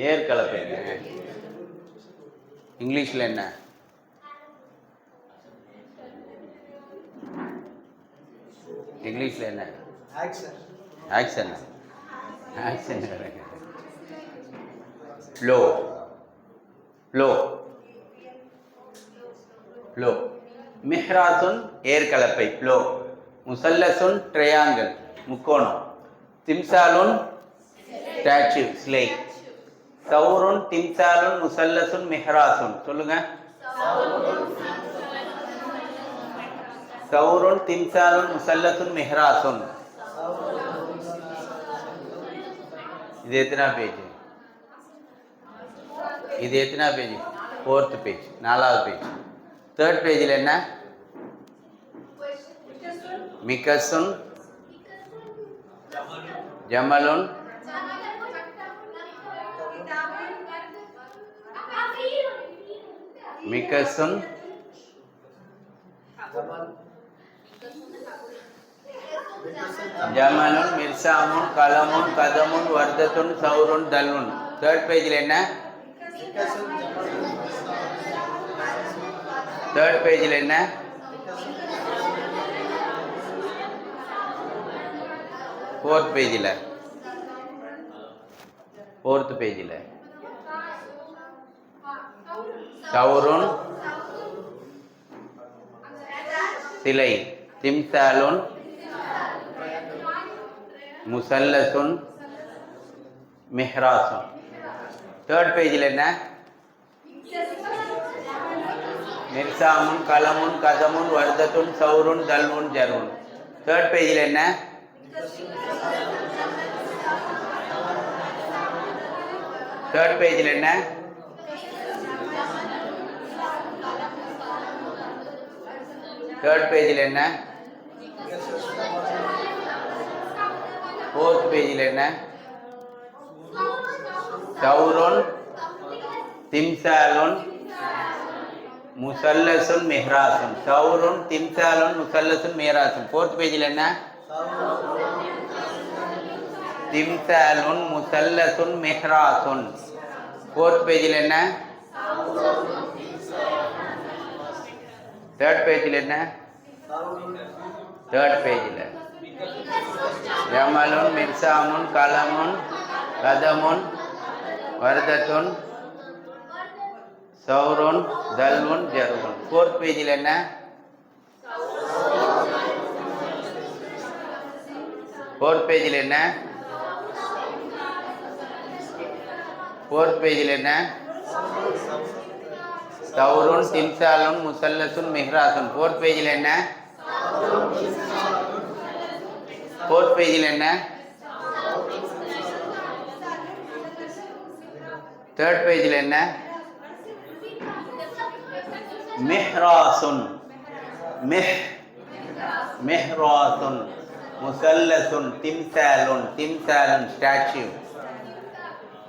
ஏர் கலப்பைங்க. இங்கிலீஷில் என்ன? இங்கிலீஷில் என்ன? Action. Action. Action plough. Plough. Plough. மிஹ்ராசுன் ஏர் கலப்பை. ஃப்ளோ. முசல்லசுன் ட்ரையாங்கிள் முக்கோணம். திம்சாலுன் ஸ்டாச்சு ஸ்லை. சௌருன் திம்சாலுன் முசல்லசுன் மிஹ்ராசுன். சொல்லுங்க. சௌருன் திம்சாலுன் முசல்லசுன் மிஹ்ராசுன். இது எத்தனா பேஜ்? இது எத்தனா பேஜ்? 4th பேஜ், 4வது பேஜ். 3rd பேஜில் என்ன? மிகசுன் ஜமலுன் மிகசுன் ஜமலுன் மிர்சாமுன் கலமுன் கதமுன் வர்தத்துன் சௌருன் தல்லுன். 3rd பேஜில் என்ன? 3rd பேஜில் என்ன? ஃபோர்த் பேஜில் 4th பேஜில் சௌருன் சிலை. திம்சாலுன் முசல்லசுன் மிஹ்ராசுன். 3rd பேஜில் என்ன? மிர்சாமுன் கலமுன் கதமுன் வர்தத்துன் சௌருன் தல்வுன் ஜருன். 3rd பேஜில் என்ன? 3rd பேஜில் என்ன? தேர்ட் பேஜில் என்ன? 4th பேஜில் என்ன? சௌருன் திம்சாலுன் முசல்லசுன் மிஹ்ராசுன். சௌருன் திம்சாலுன் முசல்லசுன் மிஹ்ராசுன். 4th பேஜில் என்ன? திம்சாலுன் முசல்லசுன் மிஹ்ராசுன். 4th பேஜில் என்ன? 3rd பேஜில் என்ன? 3rd பேஜில் ஜமலுன் மிர்சாமுன் கலமுன் கதமுன் வர்தத்துன் சௌருன் தல்வுன் ஜருன். 4th பேஜில் என்ன? 4th பேஜில் என்ன? 4th பேஜில் என்ன? சௌருன் திம்சாலுன் முசல்லசுன் மிஹ்ராசுன். 4th பேஜில் என்ன? 4th பேஜில் என்ன? 3rd பேஜில் என்ன? மிஹ்ராசுன் மிஹ்ராசுன் முசல்லசுன் திம்சாலுன் திம்சாலுன் ஸ்டாச்சு.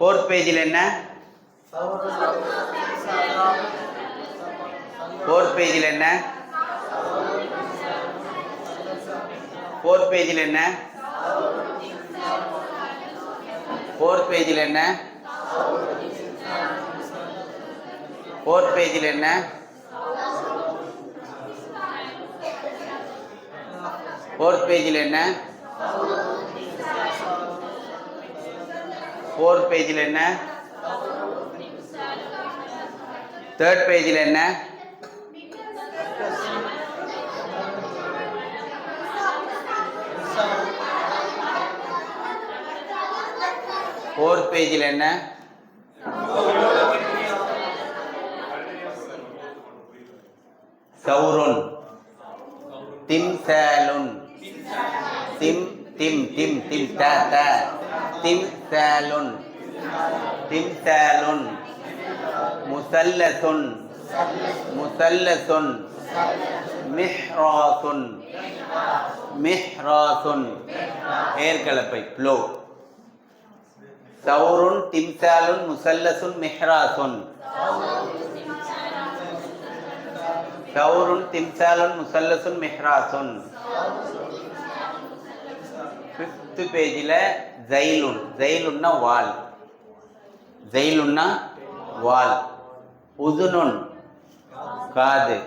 4th பேஜில் என்ன? 4th பேஜில் என்ன? 4th பேஜில் என்ன? 4th பேஜில் என்ன? 4th பேஜில் என்ன? 4th பேஜில் என்ன? 4th பேஜில் என்ன? 3rd பேஜில் என்ன? 4th பேஜில் என்ன? சௌருன் திம்சாலுன் திம் திம் திம் திம் த த திம்சாலுன் திம்சாலுன் முசல்லசுன் முசல்லசுன் மிஹ்ராசுன் மிஹ்ராசுன் ஏற்கலப்பை ப்ளோ. சௌருன் திம்சாலுன் முசல்லசுன் மிஹ்ராசுன். சௌருன் திம்சாலுன் முசல்லசுன் மிஹ்ராசுன். 5th பேஜில் ஜைலுன். ஜைலுன்னா வால். ஜைலுன்னா வால். உதுனுன் காது.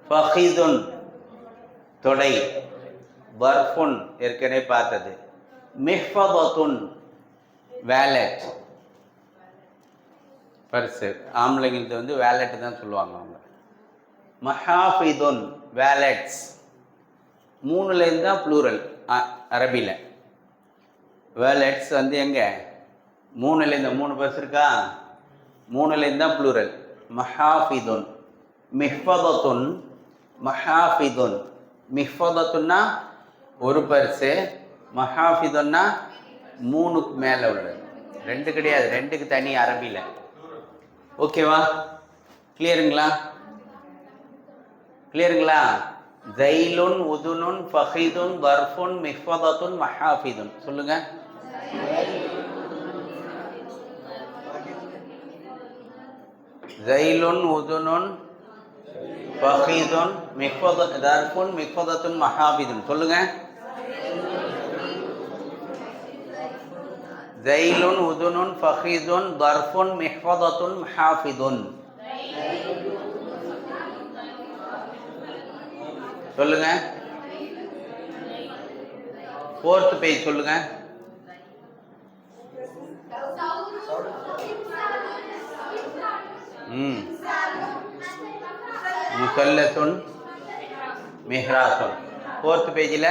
ஃபஹிதுன் தொடை. பர்ஃபுன் ஏற்கனவே பார்த்தது. மிஹ்ஃபதத்துன் வேலட் பர்ஸு. ஆம்பளைங்களுக்கு வந்து வேலெட்டு தான் சொல்லுவாங்க அவங்க. மஹாஃபிதுன் வேலட்ஸ். 3லேருந்து தான் ப்ளூரல் அரபியில். வேலட்ஸ் வந்து எங்கே 3லேருந்து 3 பஸ் இருக்கா, 3லேருந்து தான் ப்ளூரல். மஹாஃபிதுன், மிஹ்ஃபதத்துன், மஹாஃபிதுன். மிஹ்ஃபதத்துன்னா ஒரு பர்ஸு, மஹாஃபிதுன்னா 3க்கு மேலே உள்ளது. 2 கிடையாது, 2க்கு தனி அரபியில். ஓகேவா? கிளியருங்களா? கிளியருங்களா? ஜைலுன், உதுனுன், ஃபஹிதுன், வர்ஃபுன், மிஹ்ஃபதத்துன், மஹாஃபிதுன். சொல்லுங்க. ஜைலுன், உதுனுன், ஃபஹிதுன், வர்ஃபுன், மிஹ்ஃபதத்துன், மஹாஃபிதுன். சொல்லுங்க. ஜைலுன், உதுனுன், ஃபஹிதுன், வர்ஃபுன், மிஹ்ஃபதத்துன், மஹாஃபிதுன். சொல்லுங்க. 4th பேஜ் சொல்லுங்க. முசல்லசுன், மிஹ்ராசுன். 4th பேஜில்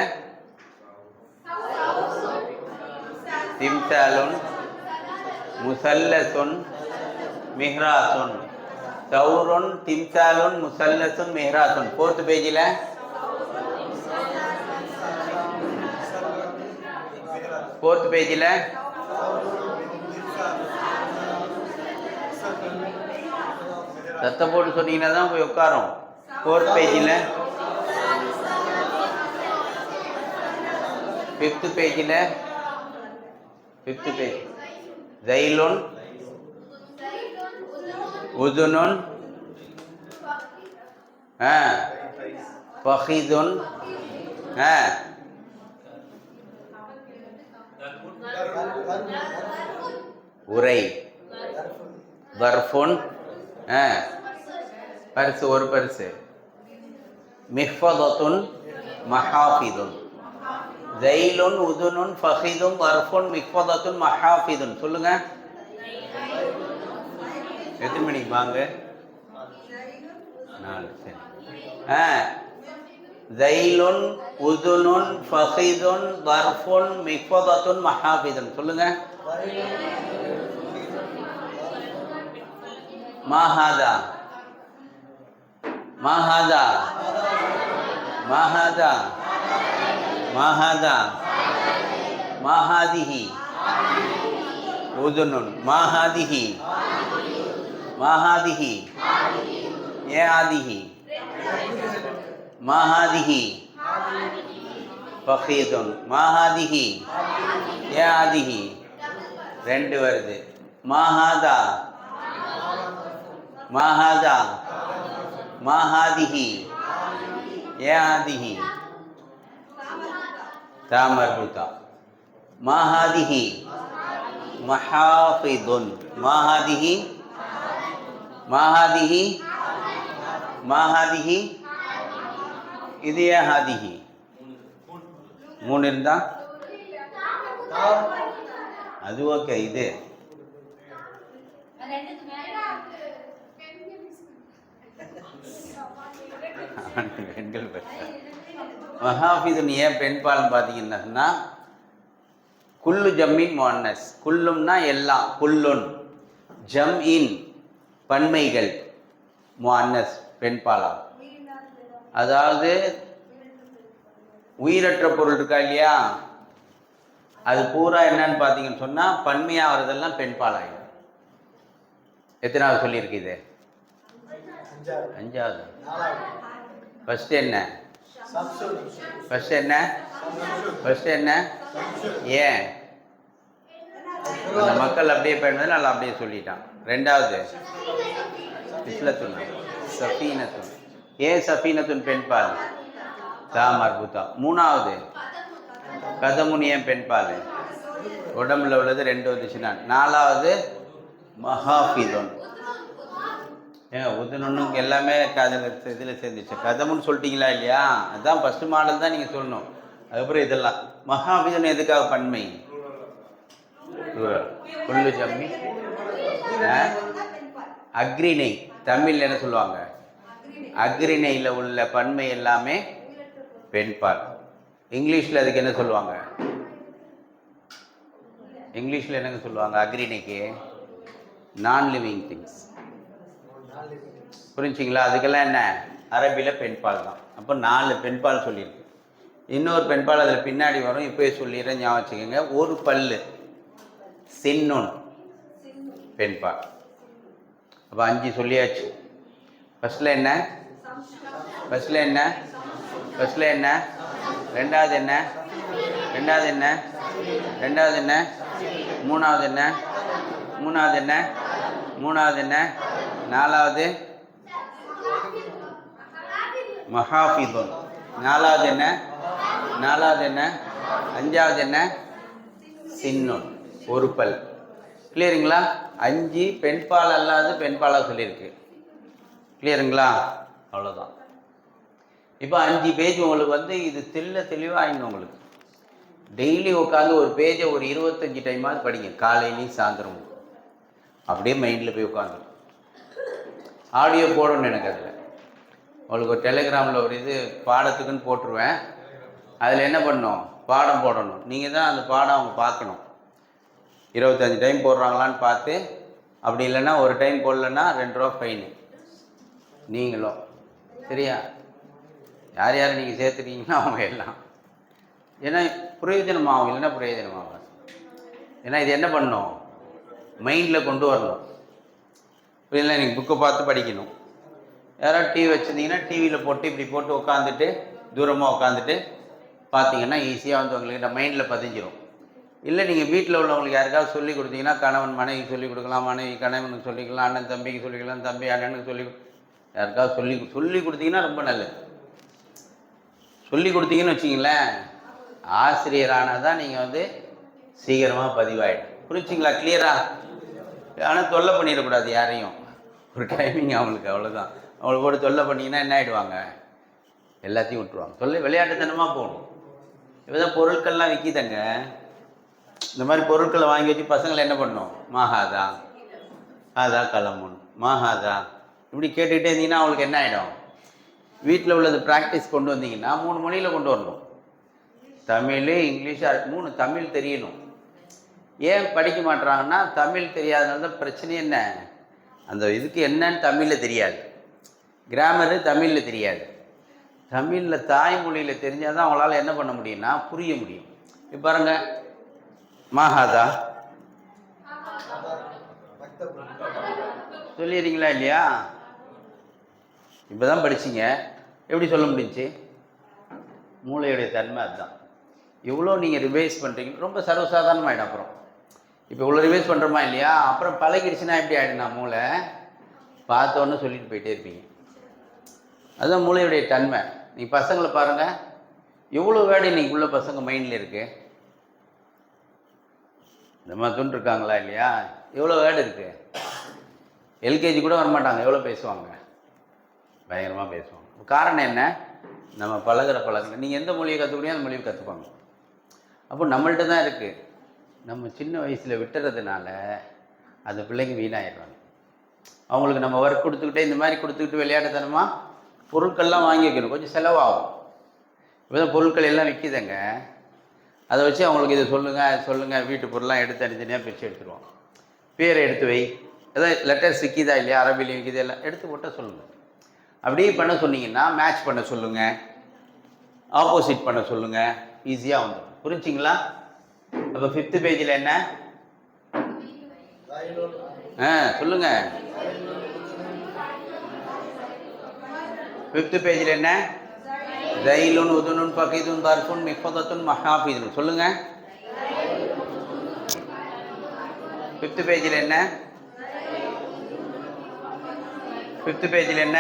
திம்சாலுன், முசல்லசுன், மிஹ்ராசுன். சௌருன், திம்சாலுன், முசல்லசுன், மிஹ்ராசுன். 4th பேஜில் சத்த போட்டு சொன்னீங்கன்னா தான் போய் உட்காரும். 4th பேஜில் 5th பேஜில் 5th பேஜ் ஜைலுன், உதுனுன், ஃபஹிதுன், உரை, வர்ஃபுன், பரிசு ஒரு பரிசு, மிஹ்ஃபதத்துன், மஹாஃபிதுன். ஜைலுன், உதுனுன், ஃபஹிதுன், வர்ஃபுன், மிஹ்ஃபதத்துன், மஹாஃபிதுன். சொல்லுங்க. எத்தனை மணிக்கு வாங்க? 4. சரி. ஜைலுன், உதுனுன், ஃபஹிதுன், வர்ஃபுன், மிஹ்ஃபதத்துன், மஹாஃபிதுன். சொல்லுங்க. மாஹாதா, மாஹாதா, மாஹாதா, மாஹாதா, மாஹாதிஹி, உதுனுன், மாஹாதிஹி, மாஹாதிஹி, ஏ ஆதிஹி, மாஹாதிஹி, ஃபஹீதுன், மாஹாதிஹி, ஏ ஆதிஹி. 2 வருது. மாஹாதா, மாஹாதா, மாஹாதிஹி, ஏ ஆதிஹி. தாமர்புதா. மாஹாதிஹி, மஹாஃபிதுன், மாஹாதிஹி, மாஹாதிஹி, மாஹாதிஹி. இது ஏ ஹாதிஹி. 3 இருந்தா அது ஓகே. இது பெண்கள் மஹாஃபிதுன் ஏன் பெண்பால்னு பார்த்தீங்கன்னா குல்லு ஜம்மின் முஅன்னஸ். குல்லும்னா எல்லாம், குல்லுன். ஜம்இன் பன்மைகள், முஅன்னஸ் பெண்பாலா. அதாவது உயிரற்ற பொருள் இருக்கா இல்லையா, அது பூரா என்னன்னு பார்த்தீங்கன்னு சொன்னால் பன்மையாக வரதெல்லாம் பெண்பாலாயிடும். எத்தனாவது சொல்லியிருக்கு இது? 5வது. ஃபர்ஸ்ட் என்ன? ஃபர்ஸ்ட் என்ன? ஃபர்ஸ்ட் என்ன? ஏன் அந்த மக்கள் அப்படியே பயன்படுது, நல்லா அப்படியே சொல்லிட்டான். 2வது இஸ்லத்துன், சஃபீனத்துன். ஏன் சஃபீனத்துன் பெண்பால்? தாமர்புதா. 3வது கதமுன் ஏன் பெண்பால்? உடம்புல உள்ளது 2 வந்துச்சுன்னா. 4வது மஹாஃபிதுன். ஏங்க உதுனுன்னு எல்லாமே இதில் சேர்ந்துச்சு. கதமுன்னு சொல்லிட்டீங்களா இல்லையா? அதுதான் ஃபஸ்ட்டு மாடல் தான் நீங்கள் சொல்லணும். அதுக்கப்புறம் இதெல்லாம். மஹாஃபிதுன் எதுக்காக பன்மை? புல்லு ஜம்மி. அக்ரிணை தமிழ் என்ன சொல்லுவாங்க? அக்ரிணையில் உள்ள பன்மை எல்லாமே பெண்பால். இங்கிலீஷில் அதுக்கு என்ன சொல்லுவாங்க? இங்கிலீஷில் என்னங்க சொல்லுவாங்க? அக்ரினிக்கு நான் லிவிங் திங்ஸ். புரிஞ்சிங்களா? அதுக்கெல்லாம் என்ன? அரபியில் பெண்பால் தான். அப்போ 4 பெண்பால் சொல்லியிருக்கு. இன்னொரு பெண்பால் அதில் பின்னாடி வரும், இப்போயே சொல்லிடுறேன், ஞாபகம் வச்சுக்கோங்க. ஒரு பல்லு சின்னொன் பெண்பால். அப்போ 5 சொல்லியாச்சு. ஃபஸ்ட்டில் என்ன? ஃபஸ்ட்டில் என்ன? ஃபஸ்ட்டில் என்ன? ரெண்டாவது என்ன? ரெண்டாவது என்ன? ரெண்டாவது என்ன? மூணாவது என்ன? மூணாவது என்ன? மூணாவது என்ன? நாலாவது மஹாஃபிதுன். நாலாவது என்ன? நாலாவது என்ன? அஞ்சாவது என்ன? சின்னொன் ஒரு பல். கிளியருங்களா? 5 பெண்பால் அல்லாது பெண்பாலாக சொல்லியிருக்கு. கிளியருங்களா? அவ்வளோதான். இப்போ 5 பேஜ் உங்களுக்கு வந்து இது தெளிவாக ஆயிடணும். உங்களுக்கு டெய்லி உட்காந்து ஒரு பேஜை ஒரு 25 டைமாவது படிங்க, காலையிலையும் சாயந்தரம். அப்படியே மைண்டில் போய் உட்காந்து ஆடியோ போடணும். எனக்கு அதில் உங்களுக்கு ஒரு டெலிகிராமில் ஒரு இது பாடத்துக்குன்னு போட்டுருவேன். அதில் என்ன பண்ணணும்? பாடம் போடணும். நீங்கள் தான் அந்த பாடம் அவங்க பார்க்கணும். 25 டைம் போடுறாங்களான்னு பார்த்து, அப்படி இல்லைன்னா ஒரு டைம் போடலன்னா 2 ரூபா ஃபைனு. நீங்களும் சரியா? யார் யார் நீங்கள் சேர்த்துட்டீங்கன்னா அவங்க எல்லாம். ஏன்னா பிரயோஜனமாகும், இல்லைன்னா பிரயோஜனமாகும். ஏன்னா இது என்ன பண்ணணும்? மைண்டில் கொண்டு வரணும். இல்லை நீங்கள் புக்கை பார்த்து படிக்கணும். யாராவது டிவி வச்சுருந்தீங்கன்னா டிவியில் போட்டு இப்படி போட்டு உட்காந்துட்டு தூரமாக உட்காந்துட்டு பார்த்தீங்கன்னா ஈஸியாக வந்து உங்களுக்கு மைண்டில் பதிஞ்சிடும். இல்லை நீங்கள் வீட்டில் உள்ளவங்களுக்கு யாருக்காவது சொல்லி கொடுத்தீங்கன்னா, கணவன் மனைவிக்கு சொல்லிக் கொடுக்கலாம், மனைவி கணவனுக்கு சொல்லிக்கலாம், அண்ணன் தம்பிக்கு சொல்லிக்கலாம், தம்பி அண்ணனுக்கு யாருக்காவது சொல்லி கொடுத்தீங்கன்னா ரொம்ப நல்லது. சொல்லி கொடுத்தீங்கன்னு வச்சிங்களேன், ஆசிரியரானால் தான் நீங்கள் வந்து சீக்கிரமாக பதிவாயிடும். புரிஞ்சிங்களா? கிளியராக? ஆனால் தொல்லை பண்ணிடக்கூடாது யாரையும். ஒரு டைமிங் அவங்களுக்கு, அவ்வளோதான். அவங்களுக்கு கூட தொல்லை பண்ணிங்கன்னா என்ன ஆகிடுவாங்க? எல்லாத்தையும் விட்டுருவாங்க. விளையாட்டுத்தனமாக போகணும். இப்போ தான் பொருட்கள்லாம் விற்கிதங்க. இந்த மாதிரி பொருட்களை வாங்கி வச்சு பசங்களை என்ன பண்ணணும்? மாஹாதா ஆதா கலமுன் மாஹாதா இப்படி கேட்டுக்கிட்டே இருந்தீங்கன்னா அவங்களுக்கு என்ன ஆகிடும்? வீட்டில் உள்ளது ப்ராக்டிஸ் கொண்டு வந்தீங்கன்னா 3 மொழியில் கொண்டு வரணும். தமிழ், இங்கிலீஷ், 3 தமிழ் தெரியணும். ஏன் படிக்க மாட்டுறாங்கன்னா தமிழ் தெரியாதனால தான் பிரச்சனை. என்ன அந்த இதுக்கு என்னன்னு தமிழில் தெரியாது, கிராமரு தமிழில் தெரியாது. தமிழில் தாய்மொழியில் தெரிஞ்சால் தான் அவங்களால என்ன பண்ண முடியும்னா புரிய முடியும். இப்போ பாருங்க, மாஹாதா சொல்லிடுறீங்களா இல்லையா? இப்போ தான் படிச்சிங்க, எப்படி சொல்ல முடிஞ்சிச்சு? மூளையுடைய தன்மை அதுதான். எவ்வளோ நீங்கள் ரிவைஸ் பண்ணுறீங்க ரொம்ப சர்வசாதாரணமாகிடும். அப்புறம் இப்போ இவ்வளோ ரிவைஸ் பண்ணுறோமா இல்லையா? அப்புறம் பழகிடுச்சுன்னா எப்படி ஆகிடுனா மூளை பார்த்தோன்னு சொல்லிட்டு போயிட்டே இருப்பீங்க. அதுதான் மூளையுடைய தன்மை. நீங்கள் பசங்களை பாருங்கள், எவ்வளோ வேர்டு இன்றைக்கி உள்ள பசங்க மைண்டில் இருக்குது. இந்த மாதிரி துண்டு இருக்காங்களா இல்லையா? எவ்வளோ வேர்டு இருக்குது. எல்கேஜி கூட வரமாட்டாங்க, எவ்வளோ பேசுவாங்க? பயங்கரமாக பேசுவாங்க. காரணம் என்ன? நம்ம பழகிற நீங்கள் எந்த மொழியை கற்றுக்கணும் அந்த மொழியை கற்றுப்பாங்க. அப்போ நம்மள்ட்ட தான் இருக்குது. நம்ம சின்ன வயசில் விட்டுறதுனால அந்த பிள்ளைங்க வீணாகிடுறாங்க. அவங்களுக்கு நம்ம ஒர்க் கொடுத்துக்கிட்டே இந்த மாதிரி கொடுத்துக்கிட்டு விளையாட்டுத்தனமாக பொருட்கள்லாம் வாங்கி வைக்கணும். கொஞ்சம் செலவாகும். இப்போ தான் பொருட்கள் எல்லாம் விற்கிதுங்க. அதை வச்சு அவங்களுக்கு இதை சொல்லுங்கள் வீட்டு பொருள்லாம் எடுத்து தனித்தனியாக பிரித்து எடுத்துருவோம். பேரை எடுத்து வை, ஏதாவது லெட்டர்ஸ் விற்கிதா இல்லையா, அரபிலையும் விற்கிது, எல்லாம் எடுத்து போட்டால் சொல்லுங்கள். அப்படியே பண்ண சொன்னீங்கன்னா மேட்ச் பண்ண சொல்லுங்கள், ஆப்போசிட் பண்ண சொல்லுங்கள், ஈஸியாக வந்துடும். புரிஞ்சிங்களா? அப்போ 5th பேஜில் என்ன சொல்லுங்கள்? 5th பேஜில் என்ன? தைலுன் உதுனுன் பகிதுன் தர்ஃபுன் மிஃபதத்துன் மஹாஃபிதுன் சொல்லுங்கள். 5th பேஜில் என்ன? 5th பேஜில் என்ன?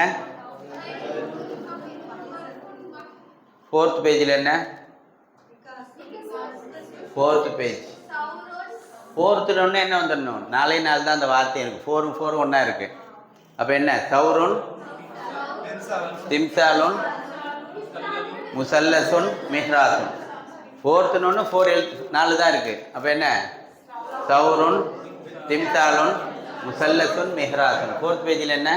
4th பேஜில் என்ன? 4th page. 4th ஒன்று என்ன வந்துடணும்? 4 தான் அந்த வார்த்தை இருக்குது. 4 4 ஒன்றா இருக்குது. அப்போ என்ன? சௌருன் திம்சாலுன் முசல்லசுன் மிஹ்ராசுன். 4th ஒன்று 4 4 தான் இருக்குது. அப்போ என்ன? சௌருன் திம்சாலுன் முசல்லசுன் மிஹ்ராசுன். 4th பேஜில் என்ன?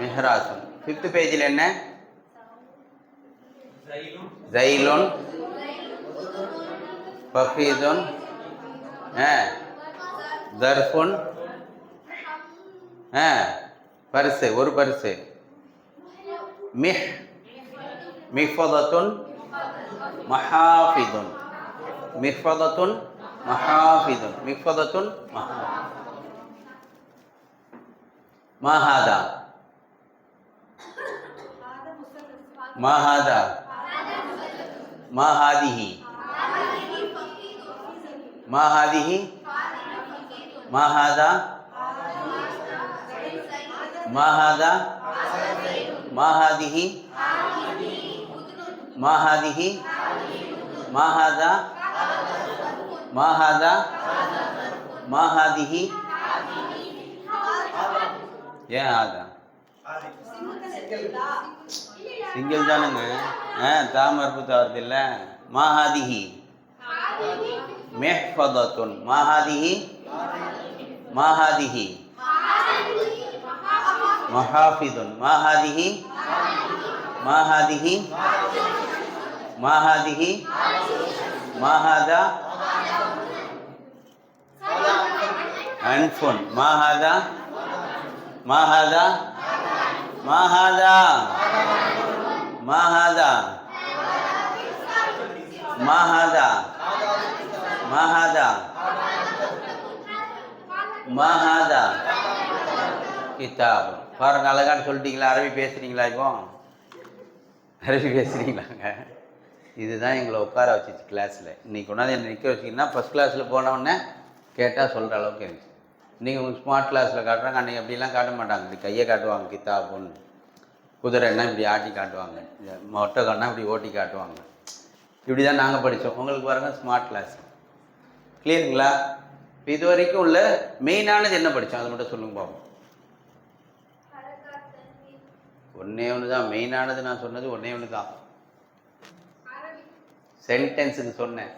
மிஹ்ராசுன். ஃபிஃப்த் பேஜில் என்ன? ஜைலுன், ஃபஃபீதுன், தர்ஃபுன், பரிசு, ஒரு பரிசு. மிஃபதத்துன், மஹாஃபிதுன், மிஃபதத்துன், மஹாஃபிதுன், மிஃபதத்துன், மாஹாதா, மாஹாதா, மாஹாதிஹி, மாஹாதிஹி, மாஹாதா, மாஹாதா, மாஹாதிஹி, மாஹாதிஹி, மாஹாதா, மாஹாதா, மாஹாதிஹி, ஏன் ஆதா சிங்கிள் தானுங்க. தாமர்புத்தா வருது இல்ல. மாஹாதிஹி மிஹ்ஃபதத்துன், மாஹாதிஹி, மாஹாதிஹி மஹாஃபிதுன், மாஹாதிஹி, மாஹாதிஹி, மாஹாதிஹி, மாஹாதா, அன்ஃபுன், மாஹாதா, மாஹாதா, மாஹாதா, மாஹாதா, மாஹாதா, மாஹாதா, மாஹாதா கிதாப். பாருங்க, அழகான்னு சொல்லிட்டீங்களா? அரபி பேசுகிறீங்களா? இப்போ அரபி பேசுகிறீங்களாங்க? இதுதான் எங்களை உட்கார வச்சிச்சு கிளாஸில். இன்றைக்கி கொண்டாந்து என்னை நிற்க வச்சிங்கன்னா ஃபஸ்ட் கிளாஸில் போனவுடனே கேட்டால் சொல்கிற அளவுக்கு இருந்துச்சு. இன்றைக்கி உங்களுக்கு ஸ்மார்ட் கிளாஸில் காட்டுறாங்க, அன்றைக்கி அப்படிலாம் காட்ட மாட்டாங்க. இப்படி கையை காட்டுவாங்க, கித்தாப்புன்னு. குதிரைன்னா இப்படி ஆட்டி காட்டுவாங்க, ஒட்டகன்னா இப்படி ஓட்டி காட்டுவாங்க. இப்படி தான் நாங்கள் படித்தோம். உங்களுக்கு பாருங்கள் ஸ்மார்ட் கிளாஸ். கிளியருங்களா? இப்போ இது வரைக்கும் உள்ள மெயினானது என்ன படித்தோம் அதை மட்டும் சொல்லுங்க பாப்போம். ஒன்றே ஒன்று தான் மெயினானது. நான் சொன்னது ஒன்றே ஒன்று தான். சென்டென்ஸுக்கு சொன்னேன்,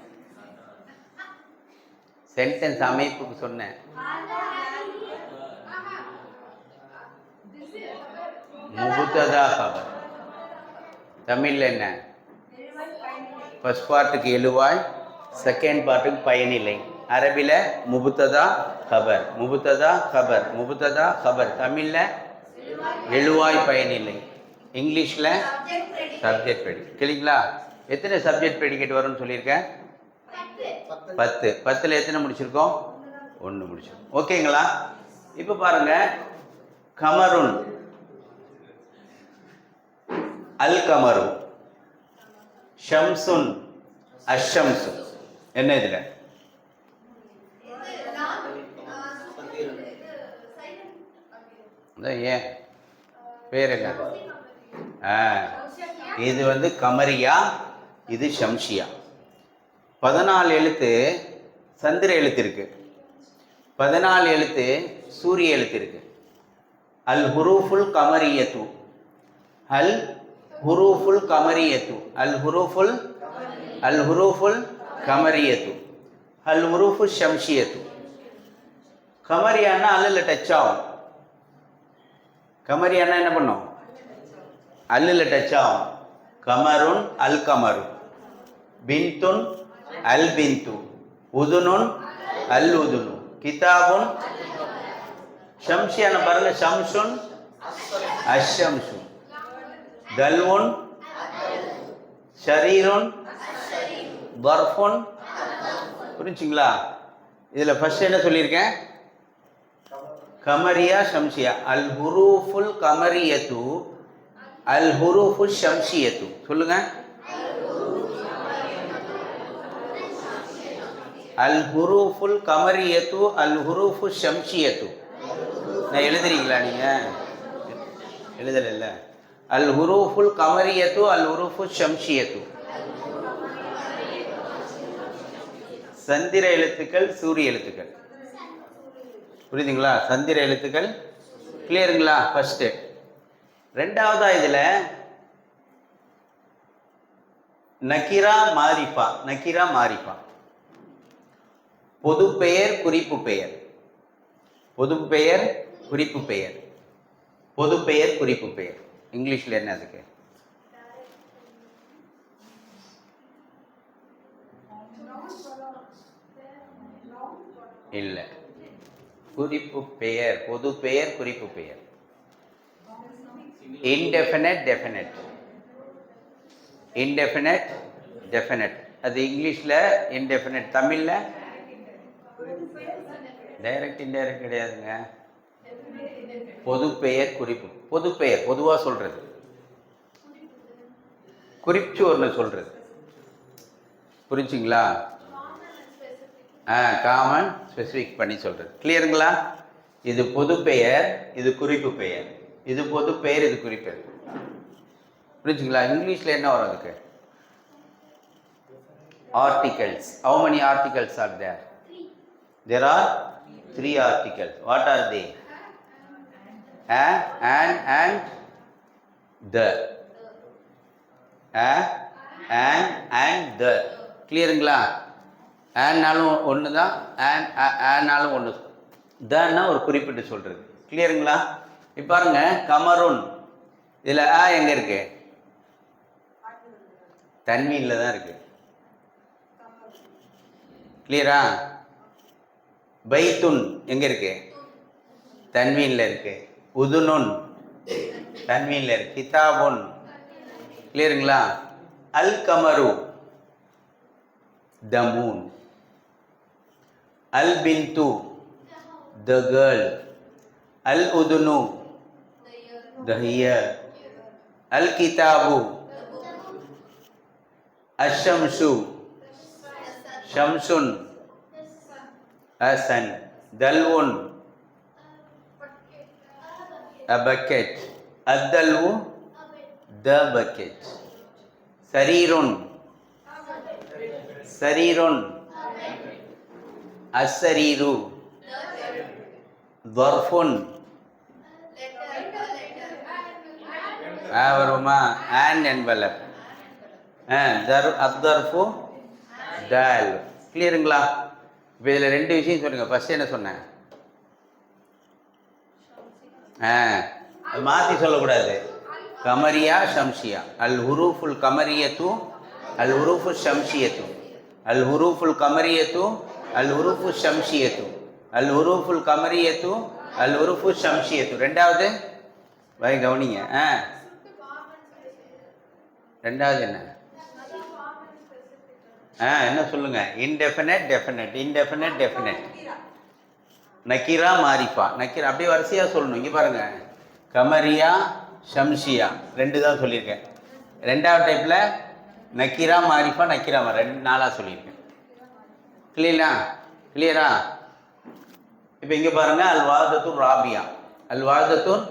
சென்டென்ஸ் அமைப்புக்கு சொன்னேன். முபுத்ததா கபர். தமிழில் என்ன? ஃபர்ஸ்ட் பார்ட்டுக்கு எழுவாய், செகண்ட் பார்ட்டுக்கு பயனில்லை. அரபியில் முபுத்ததா கபர், முபுத்ததா கபர், முபுத்ததா கபர். தமிழில் எழுவாய் பயனில்லை. இங்கிலீஷில் சப்ஜெக்ட் ப்ரெடிகேட். கேளீங்களா? எத்தனை சப்ஜெக்ட் ப்ரெடிகேட் வரும்னு சொல்லியிருக்கேன்? 10. 10ல் எத்தனை முடிச்சிருக்கோம்? 1 முடிச்சிருக்கோம். ஓகேங்களா? இப்போ பாருங்க, கமருன், அல் கமரு, ஷம்சுன், அஷம்சு. என்ன இதில்? ஏன் பேர் என்ன? இது வந்து கமரியா, இது ஷம்ஷியா. 14 எழுத்து சந்திர எழுத்து இருக்கு, 14 எழுத்து சூரிய எழுத்து இருக்கு. அல் ஹுரூஃபுல் கமரியத்து, அல் ஹுரூஃபுல் கமரியத்து, அல் ஹுரூஃபுல், அல் ஹுரூஃபுல் கமரியத்து, அல் ஹுரூஃபு ஷம்ஷியத்து. கமரியான்னா அல்லில் டச் ஆகும். கமரியானா என்ன பண்ணும்? அல்லில் டச் ஆகும். கமருன் அல் கமரு, பின்துன் அல் பின்து, உதுனுன் அல் உதுனு, கிதாபுன். ஷம்ஷியான பாருங்க, ஷம்சுன் அஷம்சு, தல்வுன், ஷரீருன், பர்ஃபுன். புரிஞ்சுங்களா? இதில் ஃபர்ஸ்ட் என்ன சொல்லியிருக்கேன்? கமரியா ஷம்ஷியா. அல் ஹுரூஃபுல் கமரியத்து, அல் ஹுரூஃபு ஷம்ஷியத்து. சொல்லுங்க. அல் ஹுரூஃபுல் கமரியத்து, அல் ஹுரூஃபு ஷம்ஷியத்து. நான் எழுதுறீங்களா? நீங்கள் எழுதல. அல் ஹுரூஃபுல் கமரியத்து, அல் ஹுரூஃபு ஷம்ஷியத்து. சந்திர எழுத்துக்கள், சூரிய எழுத்துக்கள். புரியுதுங்களா? சந்திர எழுத்துக்கள். கிளியருங்களா? ஃபர்ஸ்ட். ரெண்டாவதா இதில் நக்கிரா மாரிஃபா. நக்கிரா மாரிஃபா பொது பெயர், குறிப்பு பெயர். பொது பெயர், குறிப்பு பெயர். பொது பெயர், குறிப்பு பெயர். இங்கிலீஷில் என்ன அதுக்கு? இல்லை, குறிப்பு பெயர், பொது பெயர், குறிப்பு பெயர். Indefinite definite. Indefinite definite. அது இங்கிலீஷில் இன்டெஃபினட். தமிழில் டைரக்ட் இன்டைரக்ட் கிடையாதுங்க. பொது பெயர் குறிப்பு. பொது பெயர் பொதுவாக சொல்றது, குறிச்சோர்னு சொல்றது. புரிஞ்சுங்களா? காமன் ஸ்பெசிஃபிக் பண்ணி சொல்றது. கிளியருங்களா? இது பொது பெயர், இது குறிப்பு பெயர். இது பொது பெயர், இது குறிப்பு. புரிஞ்சுங்களா? இங்கிலீஷில் என்ன வரும் அதுக்கு? Articles. How many articles are there? There are 3 articles. What are they? And the. And the. கிளியருங்களா? ஆனாலும் ஒன்று தான், ஆனாலும் ஒன்று. தன்னா ஒரு குறிப்பிட்டு சொல்கிறது. கிளியருங்களா? இப்போ பாருங்க, கமருன். இதில் எங்கே இருக்கு? தன்வீனில் தான் இருக்கு. கிளியரா? பைத்துன் எங்கே இருக்கு? தன்வீனில் இருக்கு. உதுனுன் தன்வீனில் இருக்கு. கிதாபுன். கிளியருங்களா? அல் Kamaru the moon. Al bintu the girl. Al udunu the ear. Al kitabu ashamsu shamsun a sun. Dalwun a bucket. Ad-dalwu the bucket. Sarirun சரீருன் அஸ்ஸரீரு. தர்ஃபுன் வருமா? And envelope. அத்தர்ஃபு தால். கிளியருங்களா? இப்போ இதில் 2 விஷயம் சொல்லுங்க. ஃபர்ஸ்ட் என்ன சொன்னேன்? மாற்றி சொல்லக்கூடாது. கமரியா ஷம்ஷியா. அல் ஹுரூஃபுல் கமரியத்து அல் ஹுரூஃபு ஷம்ஷியத்து. அல் ஹுரூஃபுல் கமரியத்து அல் ஹுரூஃபு ஷம்ஷியத்து. அல் ஹுரூஃபுல் கமரியத்து அல் ஹுரூஃபு ஷம்ஷியத்து. ரெண்டாவது வை கவனிங்க. ரெண்டாவது என்ன? என்ன சொல்லுங்க? Indefinite definite. Indefinite definite. நக்கீரா மாரிஃபா. நக்கீரா அப்படியே வரிசையாக சொல்லணும். இங்கே பாருங்க, கமரியா ஷம்ஷியா 2 தான் சொல்லியிருக்கேன். ரெண்டாவது டைப்பில் நக்கீரா மாரிஃபா நக்கீரா 4 சொல்லியிருக்கேன். கிளியரா? இப்போ இங்கே பாருங்க, அல் வாதத்துர் ராபியா. அல் வாதத்துர்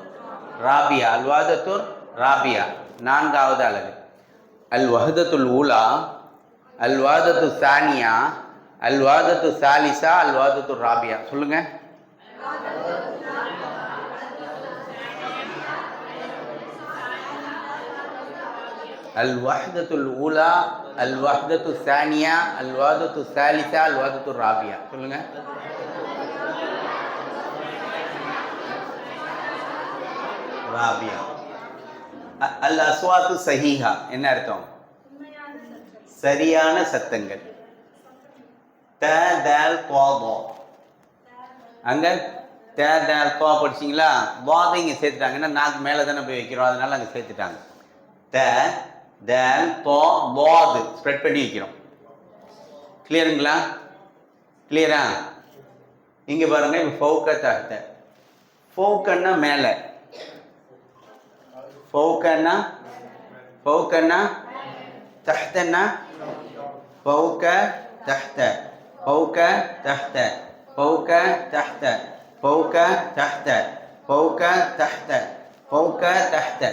ராபியா. அல் வாதத்துர் ராபியா 4வது அலகு. அல் வஹதத்துல் ஊலா, அல் வாதத்து சானியா, அல் வாதத்து சாலிசா, அல் வாதத்துர் ராபியா. சொல்லுங்க. அல் வஹதத்துல் ஊலா, அல் வஹதத்து சானியா, அல் வாதத்து சாலிசா, அல் வாதத்து ராபியா. சொல்லுங்க. ராபியா. அல் அஸ்வாத்து சஹீஹா என்ன அர்த்தம்? சரியான சத்தங்கள். த தால் தா தா. அங்க த தால் தா படிச்சிங்களா? வாதை இங்கே சேர்த்துட்டாங்க. ஏன்னா நாக்கு மேலே தானே போய் வைக்கிறோம், அதனால அங்கே சேர்த்துட்டாங்க. த தால் தா வாது ஸ்ப்ரெட் பண்ணி வைக்கிறோம். கிளியருங்களா? கிளியரா? இங்கே பாருங்க, இப்போ ஃபவுக்க தஹ்த. ஃபவுக்கன்னா மேலே, ஃபவுக்கன்னா ஃபவுக்கன்னா, தஹ்தன்னா ஃபவுக்க தஹ்த, ஃபவுக்க தஹ்த, ஃபவுக்க தஹ்த, ஃபவுக்க தஹ்த, ஃபவுக்க தஹ்த, ஃபவுக்க தஹ்த.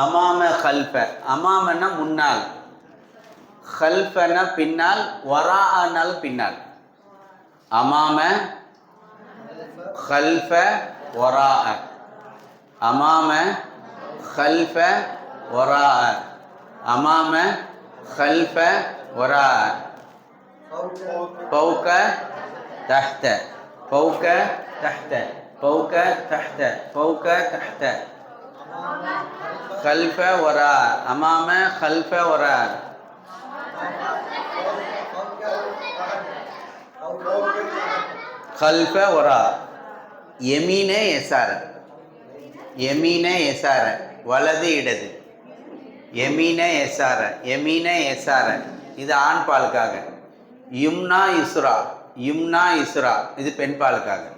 அமாம கல்ஃப. அமாமன்னா முன்னால், கல்ஃபனா பின்னால், வராஅனால் பின்னால். அமாம கல்ஃப வராஅ. அமாம கல்ஃப வராஅ. அமாம கல்ஃப வராஅ. ஃபவுக தஹ்த, ஃபவுக தஹ்த, ஃபவுக தஹ்த, ஃபவுக தஹ்த, கல்ஃப வரா. அமாம கல்ஃப வரா. கல்ஃப வரா. யமீன யசார. யமீன யசார. வலது இடது. யமீன யசார. யமீன யசார. இது ஆண் பாலுக்காக. யும்னா இஸ்ரா. யும்னா இஸ்ரா. இது பெண் பாலுக்காக.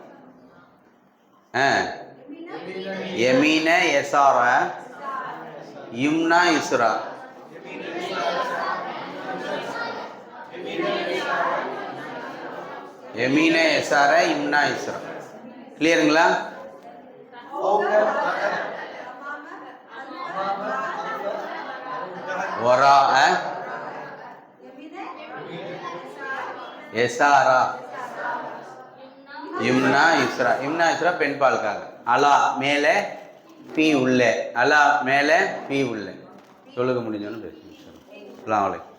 யமீன யசார. யும்னா இஸ்ரா. யமீன யசார யும்னா இஸ்ரா. கிளியருங்களா? வரா யசாரா. யும்னா இஸ்ரா. யும்னா இஸ்ரா பெண் பாலுக்காக. அலா மேலே, பி உள்ளே. அலா மேலே, பி உள்ளே. சொல்லுங்க முடிஞ்சோன்னு பேசுங்க. அஸ்ஸலாமு அலைக்கும்.